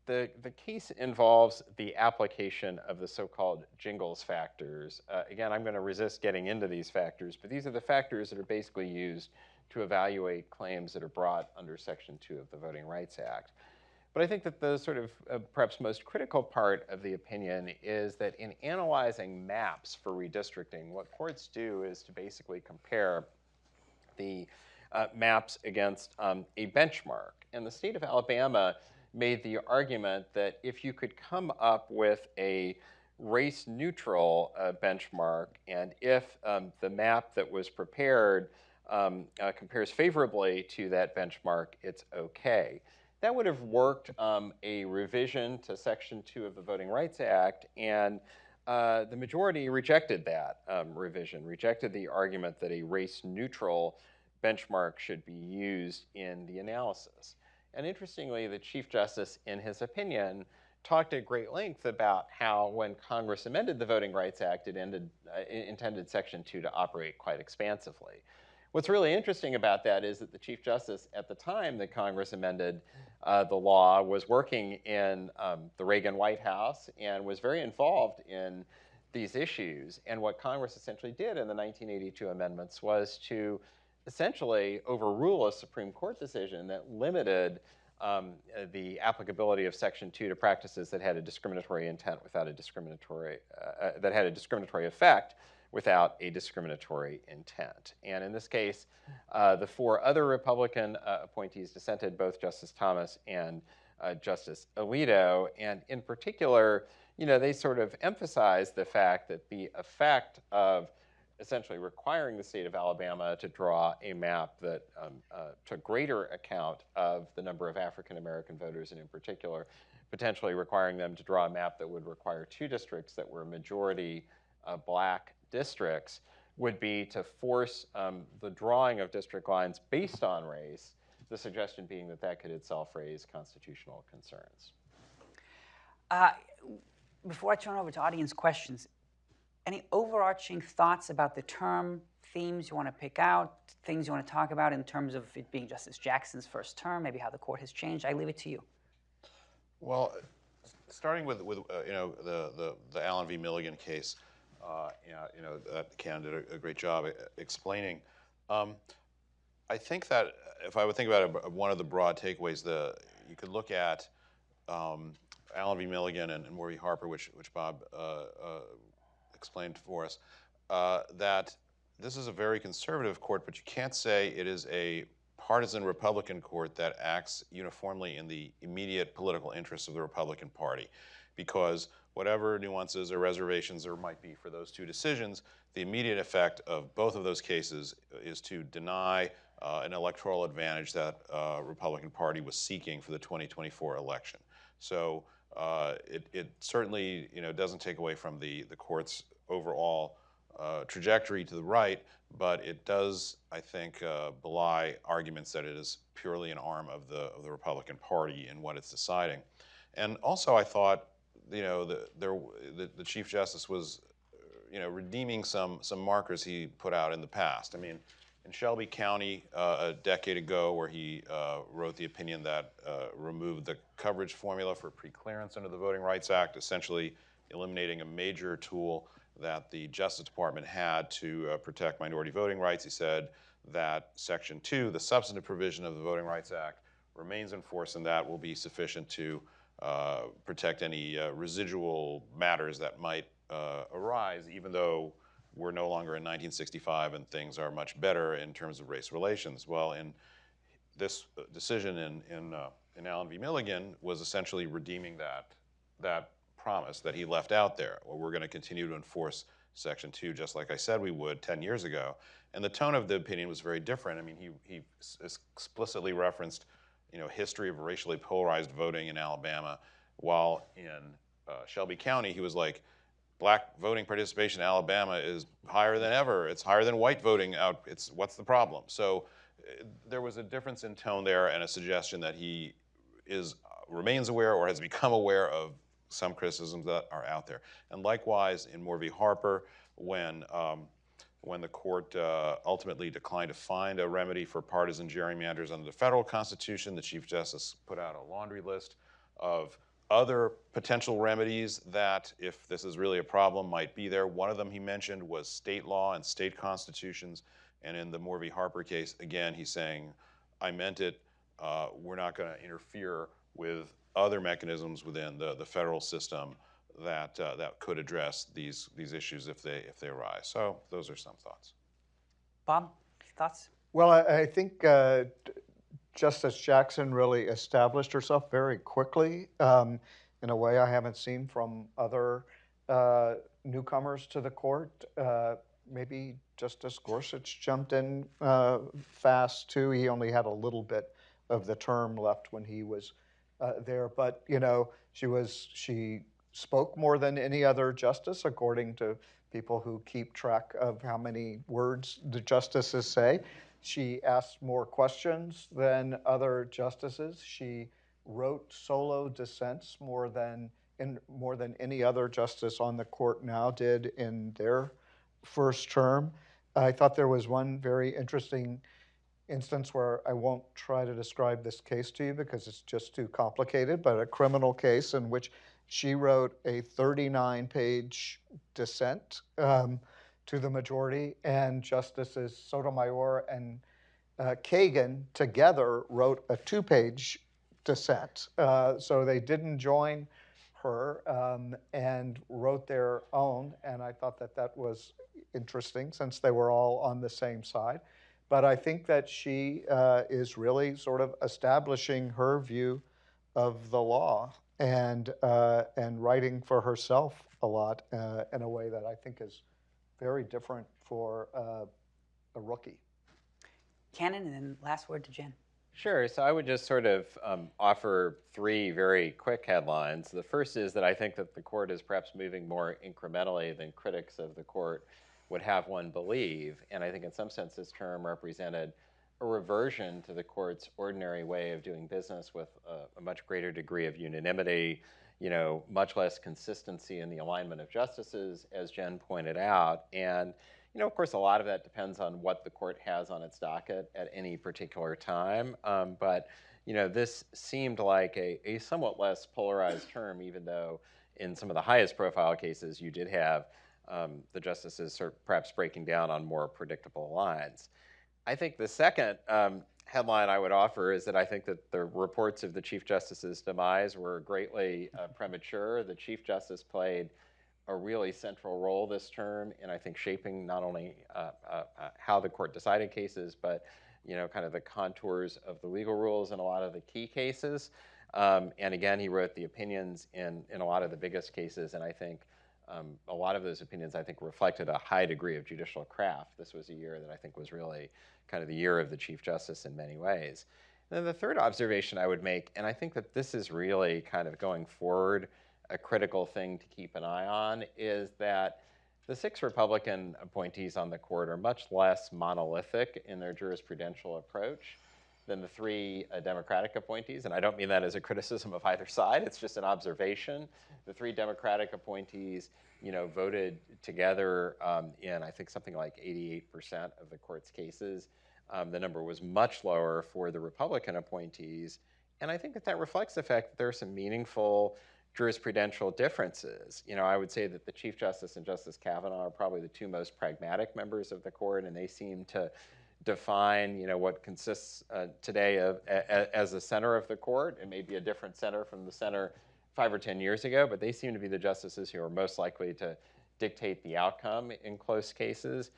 the case involves the application of the so-called Jingles factors. Again, I'm going to resist getting into these factors, but these are the factors that are basically used to evaluate claims that are brought under Section 2 of the Voting Rights Act. But I think that the sort of perhaps most critical part of the opinion is that in analyzing maps for redistricting, what courts do is to basically compare the maps against a benchmark. And the state of Alabama made the argument that if you could come up with a race-neutral benchmark, and if the map that was prepared compares favorably to that benchmark, it's okay. That would have worked a revision to Section 2 of the Voting Rights Act, and the majority rejected that revision, rejected the argument that a race-neutral benchmark should be used in the analysis. And interestingly, the Chief Justice, in his opinion, talked at great length about how when Congress amended the Voting Rights Act, it intended Section 2 to operate quite expansively. What's really interesting about that is that the Chief Justice at the time that Congress amended the law was working in the Reagan White House and was very involved in these issues. And what Congress essentially did in the 1982 amendments was to essentially overrule a Supreme Court decision that limited the applicability of Section 2 to practices that had a discriminatory intent without a discriminatory, that had a discriminatory effect without a discriminatory intent. And in this case, the 4 other Republican appointees dissented, both Justice Thomas and Justice Alito. And in particular, they sort of emphasized the fact that the effect of essentially requiring the state of Alabama to draw a map that took greater account of the number of African American voters, and in particular, potentially requiring them to draw a map that would require 2 districts that were majority black districts, would be to force the drawing of district lines based on race, the suggestion being that that could itself raise constitutional concerns. Before I turn over to audience questions, any overarching thoughts about the term, themes you want to pick out, things you want to talk about in terms of it being Justice Jackson's first term, maybe how the court has changed? I leave it to you. Well, starting with the Allen v. Milligan case, that Ken did a great job explaining. I think that if I would think about it, one of the broad takeaways, you could look at Allen v. Milligan and Moore v. Harper, which Bob explained for us, that this is a very conservative court, but you can't say it is a partisan Republican court that acts uniformly in the immediate political interests of the Republican Party, because whatever nuances or reservations there might be for those two decisions, the immediate effect of both of those cases is to deny an electoral advantage that Republican Party was seeking for the 2024 election. So it certainly doesn't take away from the court's overall trajectory to the right, but it does, I think, belie arguments that it is purely an arm of the Republican Party in what it's deciding. And also, I thought, the Chief Justice was, redeeming some markers he put out in the past. I mean, in Shelby County a decade ago, where he wrote the opinion that removed the coverage formula for preclearance under the Voting Rights Act, essentially eliminating a major tool that the Justice Department had to protect minority voting rights. He said that Section 2, the substantive provision of the Voting Rights Act, remains in force, and that will be sufficient to protect any residual matters that might arise, even though we're no longer in 1965 and things are much better in terms of race relations. Well, in this decision in Allen v. Milligan was essentially redeeming that promise that he left out there. Well, we're going to continue to enforce Section 2 just like I said we would 10 years ago. And the tone of the opinion was very different. I mean, he explicitly referenced history of racially polarized voting in Alabama, while in Shelby County he was like, black voting participation in Alabama is higher than ever. It's higher than white voting out. What's the problem? So there was a difference in tone there, and a suggestion that he remains aware or has become aware of some criticisms that are out there. And likewise in Moore v. Harper, when the court ultimately declined to find a remedy for partisan gerrymanders under the federal Constitution, the Chief Justice put out a laundry list of other potential remedies that, if this is really a problem, might be there. One of them he mentioned was state law and state constitutions. And in the Moore v. Harper case, again, he's saying, I meant it. We're not going to interfere with other mechanisms within the federal system that could address these issues if they arise. So those are some thoughts. Bob, thoughts? Well, I think Justice Jackson really established herself very quickly in a way I haven't seen from other newcomers to the court. Maybe Justice Gorsuch jumped in fast too. He only had a little bit of the term left when he was there, but she spoke more than any other justice, according to people who keep track of how many words the justices say. She asked more questions than other justices. She wrote solo dissents more than any other justice on the court now did in their first term. I thought there was one very interesting instance where I won't try to describe this case to you because it's just too complicated, but a criminal case in which she wrote a 39-page dissent to the majority, and Justices Sotomayor and Kagan together wrote a 2-page dissent. So they didn't join her and wrote their own, and I thought that was interesting since they were all on the same side. But I think that she is really sort of establishing her view of the law and writing for herself a lot in a way that I think is very different for a rookie. Cannon, and then last word to Jen. Sure. So I would just sort of offer 3 very quick headlines. The first is that I think that the court is perhaps moving more incrementally than critics of the court would have one believe. And I think in some sense this term represented a reversion to the court's ordinary way of doing business with a much greater degree of unanimity, much less consistency in the alignment of justices, as Jen pointed out. And of course, a lot of that depends on what the court has on its docket at any particular time. But this seemed like a somewhat less polarized term, even though in some of the highest profile cases you did have the justices sort of perhaps breaking down on more predictable lines. I think the second headline I would offer is that I think that the reports of the Chief Justice's demise were greatly premature. The Chief Justice played a really central role this term in, I think, shaping not only how the court decided cases, but kind of the contours of the legal rules in a lot of the key cases. And again, he wrote the opinions in a lot of the biggest cases, and I think a lot of those opinions, I think, reflected a high degree of judicial craft. This was a year that I think was really kind of the year of the Chief Justice in many ways. And then the third observation I would make, and I think that this is really kind of going forward a critical thing to keep an eye on, is that the 6 Republican appointees on the court are much less monolithic in their jurisprudential approach than the 3 Democratic appointees. And I don't mean that as a criticism of either side, it's just an observation. The 3 Democratic appointees, voted together in, I think, something like 88% of the court's cases. The number was much lower for the Republican appointees. And I think that reflects the fact that there are some meaningful jurisprudential differences. I would say that the Chief Justice and Justice Kavanaugh are probably the 2 most pragmatic members of the court, and they seem to define, what consists today of as the center of the court. It may be a different center from the center 5 or 10 years ago, but they seem to be the justices who are most likely to dictate the outcome in close cases.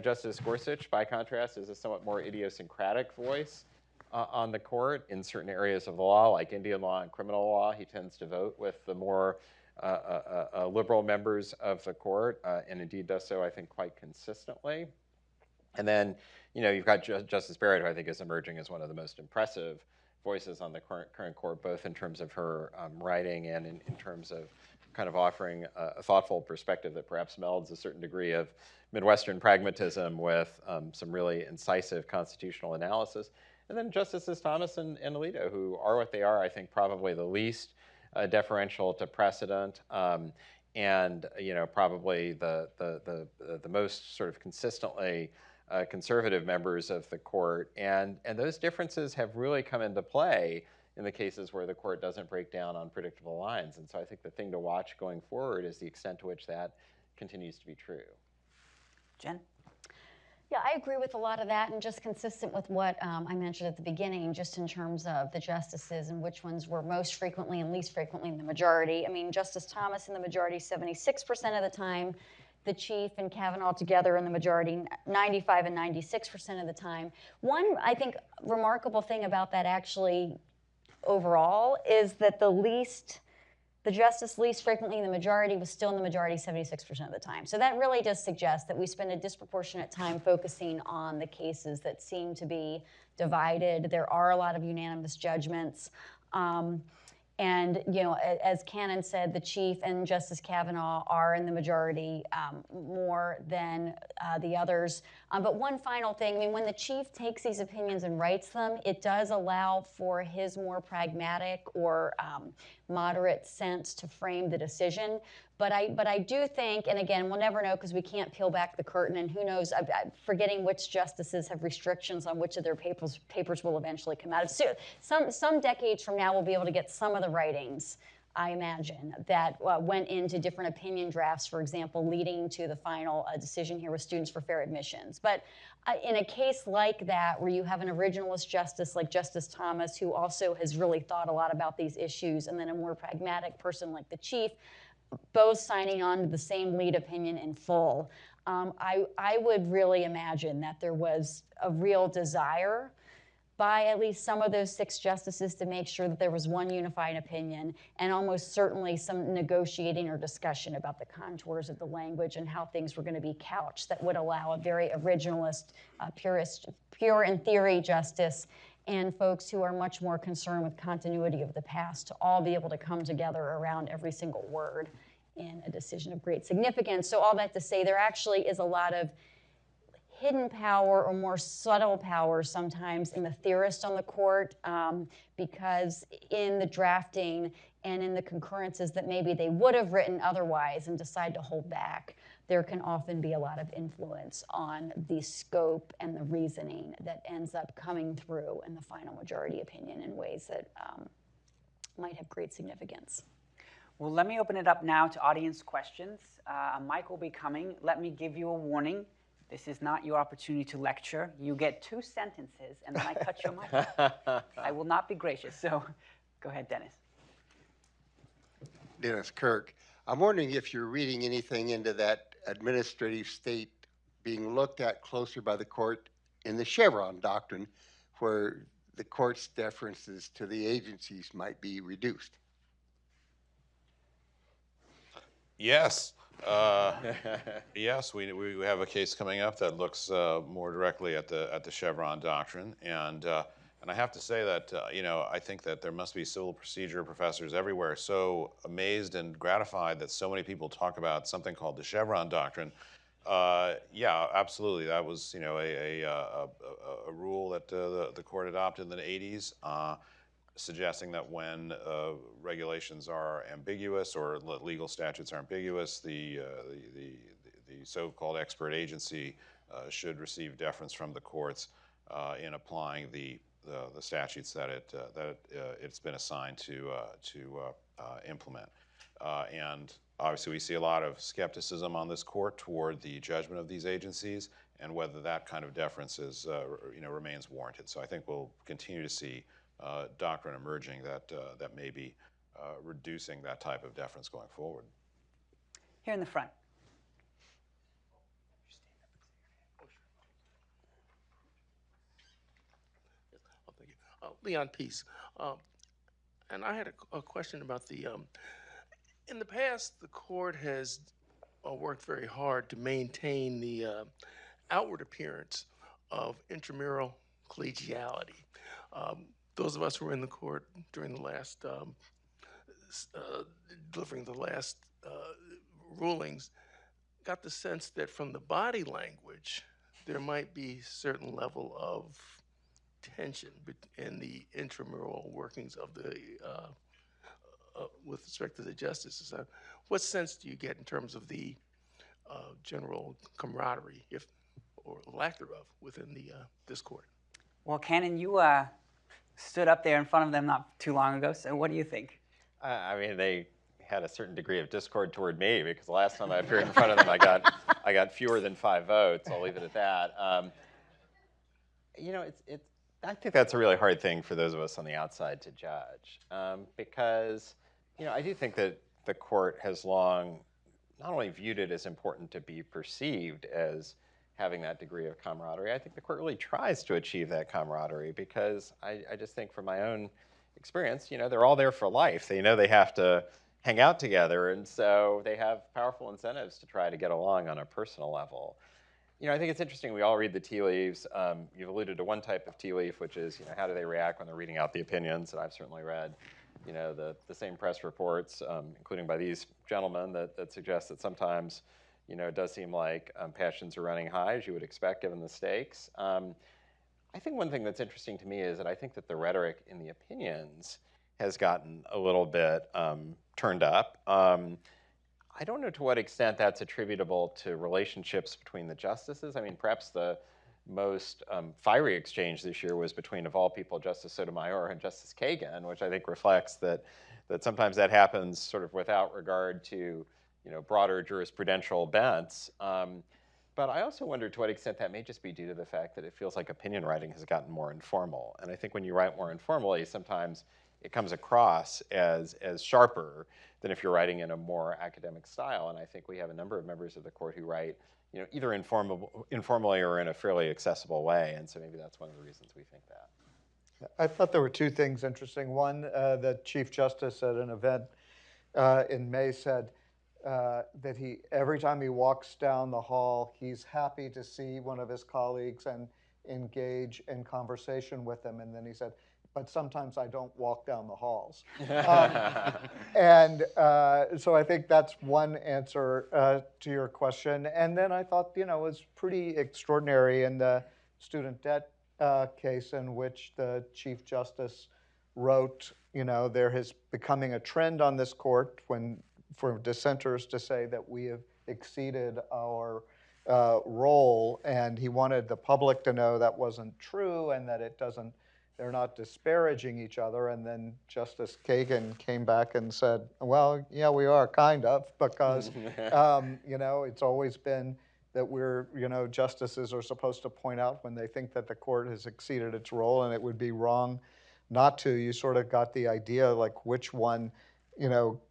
Justice Gorsuch, by contrast, is a somewhat more idiosyncratic voice on the court in certain areas of the law, like Indian law and criminal law. He tends to vote with the more liberal members of the court, and indeed does so, I think, quite consistently. And then, you've got Justice Barrett, who I think is emerging as one of the most impressive voices on the current court, both in terms of her writing and in terms of kind of offering a thoughtful perspective that perhaps melds a certain degree of Midwestern pragmatism with some really incisive constitutional analysis. And then Justices Thomas and Alito, who are what they are, I think, probably the least deferential to precedent, and probably the most sort of consistently conservative members of the court. And those differences have really come into play in the cases where the court doesn't break down on predictable lines. And so I think the thing to watch going forward is the extent to which that continues to be true. Jen? Yeah, I agree with a lot of that, and just consistent with what I mentioned at the beginning, just in terms of the justices and which ones were most frequently and least frequently in the majority. I mean, Justice Thomas in the majority 76% of the time, the Chief and Kavanaugh together in the majority 95 and 96% of the time. One, I think, remarkable thing about that actually overall is that the justice least frequently in the majority was still in the majority 76% of the time. So that really does suggest that we spend a disproportionate time focusing on the cases that seem to be divided. There are a lot of unanimous judgments. And, as Cannon said, the Chief and Justice Kavanaugh are in the majority more than the others. But one final thing, I mean, when the Chief takes these opinions and writes them, it does allow for his more pragmatic or moderate sense to frame the decision. But I do think, and again, we'll never know because we can't peel back the curtain, and who knows, I'm forgetting which justices have restrictions on which of their papers will eventually come out. So some decades from now, we'll be able to get some of the writings, I imagine, that went into different opinion drafts, for example, leading to the final decision here with Students for Fair Admissions. But in a case like that, where you have an originalist justice like Justice Thomas, who also has really thought a lot about these issues, and then a more pragmatic person like the Chief, both signing on to the same lead opinion in full, I would really imagine that there was a real desire by at least some of those 6 justices to make sure that there was one unified opinion, and almost certainly some negotiating or discussion about the contours of the language and how things were going to be couched that would allow a very originalist, pure in theory justice and folks who are much more concerned with continuity of the past to all be able to come together around every single word in a decision of great significance. So all that to say, there actually is a lot of hidden power or more subtle power sometimes in the theorist on the court, because in the drafting and in the concurrences that maybe they would have written otherwise and decide to hold back, there can often be a lot of influence on the scope and the reasoning that ends up coming through in the final majority opinion in ways that might have great significance. Well, let me open it up now to audience questions. A mic will be coming. Let me give you a warning. This is not your opportunity to lecture. You get 2 sentences, and then I cut your mic off. I will not be gracious. So go ahead, Dennis. Dennis Kirk. I'm wondering if you're reading anything into that administrative state being looked at closer by the court in the Chevron doctrine, where the court's deferences to the agencies might be reduced? Yes. Yes, we have a case coming up that looks more directly at the Chevron doctrine, and I have to say that I think that there must be civil procedure professors everywhere so amazed and gratified that so many people talk about something called the Chevron doctrine. Yeah, absolutely. That was a rule that the court adopted in the 80s. Suggesting that when regulations are ambiguous or legal statutes are ambiguous, the so-called expert agency should receive deference from the courts in applying the statutes that it's been assigned to implement. And obviously, we see a lot of skepticism on this court toward the judgment of these agencies and whether that kind of deference remains warranted. So I think we'll continue to see doctrine emerging that may be reducing that type of deference going forward. Here in the front. Oh, thank you. Leon Peace. And I had a question about in the past, the court has worked very hard to maintain the outward appearance of intramural collegiality. Those of us who were in the court during the last, delivering the last rulings, got the sense that from the body language, there might be certain level of tension in the intramural workings of the, with respect to the justices. What sense do you get in terms of the general camaraderie, or lack thereof, within this court? Well, Cannon, you stood up there in front of them not too long ago, so what do you think? I mean, they had a certain degree of discord toward me because the last time I appeared in front of them, I got fewer than 5 votes. I'll leave it at that. I think that's a really hard thing for those of us on the outside to judge because, I do think that the court has long not only viewed it as important to be perceived as having that degree of camaraderie. I think the court really tries to achieve that camaraderie because I just think from my own experience, they're all there for life. They know they have to hang out together, and so they have powerful incentives to try to get along on a personal level. I think it's interesting, we all read the tea leaves. You've alluded to one type of tea leaf, which is, how do they react when they're reading out the opinions, and I've certainly read the same press reports, including by these gentlemen, that suggest that sometimes it does seem like passions are running high, as you would expect given the stakes. I think one thing that's interesting to me is that I think that the rhetoric in the opinions has gotten a little bit turned up. I don't know to what extent that's attributable to relationships between the justices. I mean, perhaps the most fiery exchange this year was between, of all people, Justice Sotomayor and Justice Kagan, which I think reflects that sometimes that happens sort of without regard to broader jurisprudential bents. But I also wonder to what extent that may just be due to the fact that it feels like opinion writing has gotten more informal. And I think when you write more informally, sometimes it comes across as sharper than if you're writing in a more academic style. And I think we have a number of members of the court who write either informally or in a fairly accessible way. And so maybe that's one of the reasons we think that. I thought there were 2 things interesting. One, the Chief Justice at an event in May said that every time he walks down the hall, he's happy to see one of his colleagues and engage in conversation with them. And then he said, but sometimes I don't walk down the halls. And so I think that's one answer to your question. And then I thought, it was pretty extraordinary in the student debt case in which the Chief Justice wrote, there is becoming a trend on this court for dissenters to say that we have exceeded our role, and he wanted the public to know that wasn't true and that they're not disparaging each other. And then Justice Kagan came back and said, well, yeah, we are kind of, because, it's always been that justices are supposed to point out when they think that the court has exceeded its role, and it would be wrong not to. You sort of got the idea, like which one,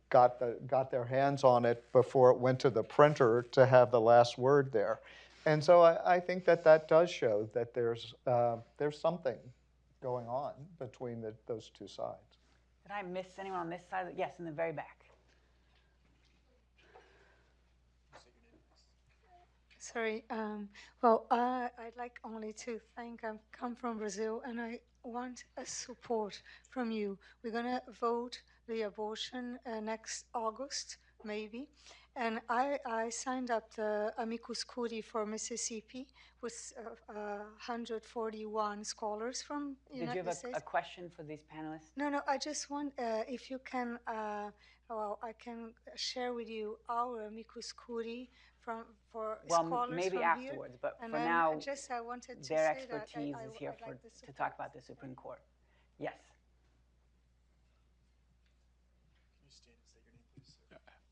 got their hands on it before it went to the printer to have the last word there. And so I think that does show that there's something going on between those two sides. Did I miss anyone on this side? Yes, in the very back. Sorry. Well, I'd like only to thank. I come from Brazil, and I want a support from you. We're gonna vote the abortion next August, maybe, and I signed up the amicus curiae for Mississippi with 141 scholars from Did United you have States. a question for these panelists? No, I just want, if you can, well, I can share with you our amicus curiae for scholars Well, maybe from afterwards, here. but And for then now, just I wanted to their say expertise that is here I'd like the to talk support. about the Supreme Court. Yes.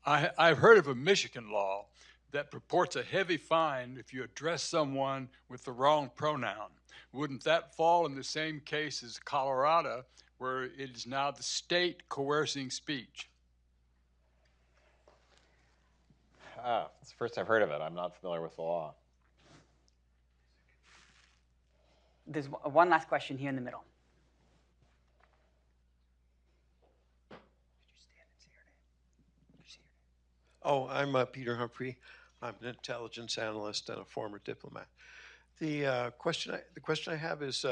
I've heard of a Michigan law that purports a heavy fine if you address someone with the wrong pronoun. Wouldn't that fall in the same case as Colorado, where it is now the state coercing speech? It's the first I've heard of it. I'm not familiar with the law. There's one last question here in the middle. Oh, I'm Peter Humphrey. I'm an intelligence analyst and a former diplomat. The question I have is,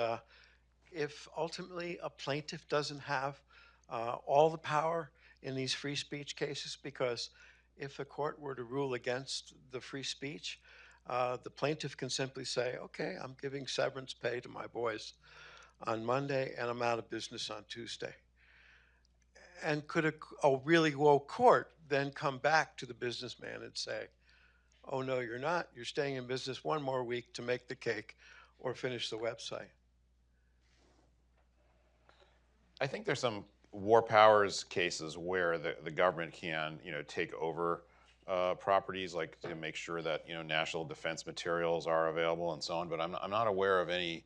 if ultimately a plaintiff doesn't have all the power in these free speech cases, because if the court were to rule against the free speech, the plaintiff can simply say, okay, I'm giving severance pay to my boys on Monday and I'm out of business on Tuesday. And could a really woke court then come back to the businessman and say, oh, no, you're not. You're staying in business one more week to make the cake or finish the website? I think there's some war powers cases where the government can, take over properties, like to make sure that, national defense materials are available and so on. But I'm not aware of any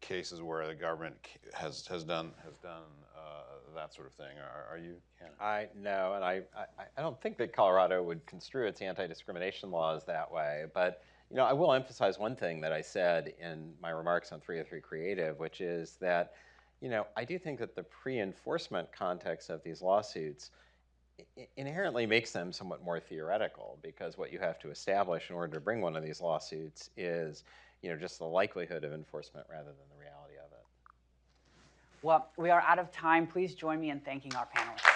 cases where the government has done that sort of thing. Are you? No, and I don't think that Colorado would construe its anti-discrimination laws that way. But I will emphasize one thing that I said in my remarks on 303 Creative, which is that I do think that the pre-enforcement context of these lawsuits inherently makes them somewhat more theoretical, because what you have to establish in order to bring one of these lawsuits is just the likelihood of enforcement rather than the reality of it. Well, we are out of time. Please join me in thanking our panelists.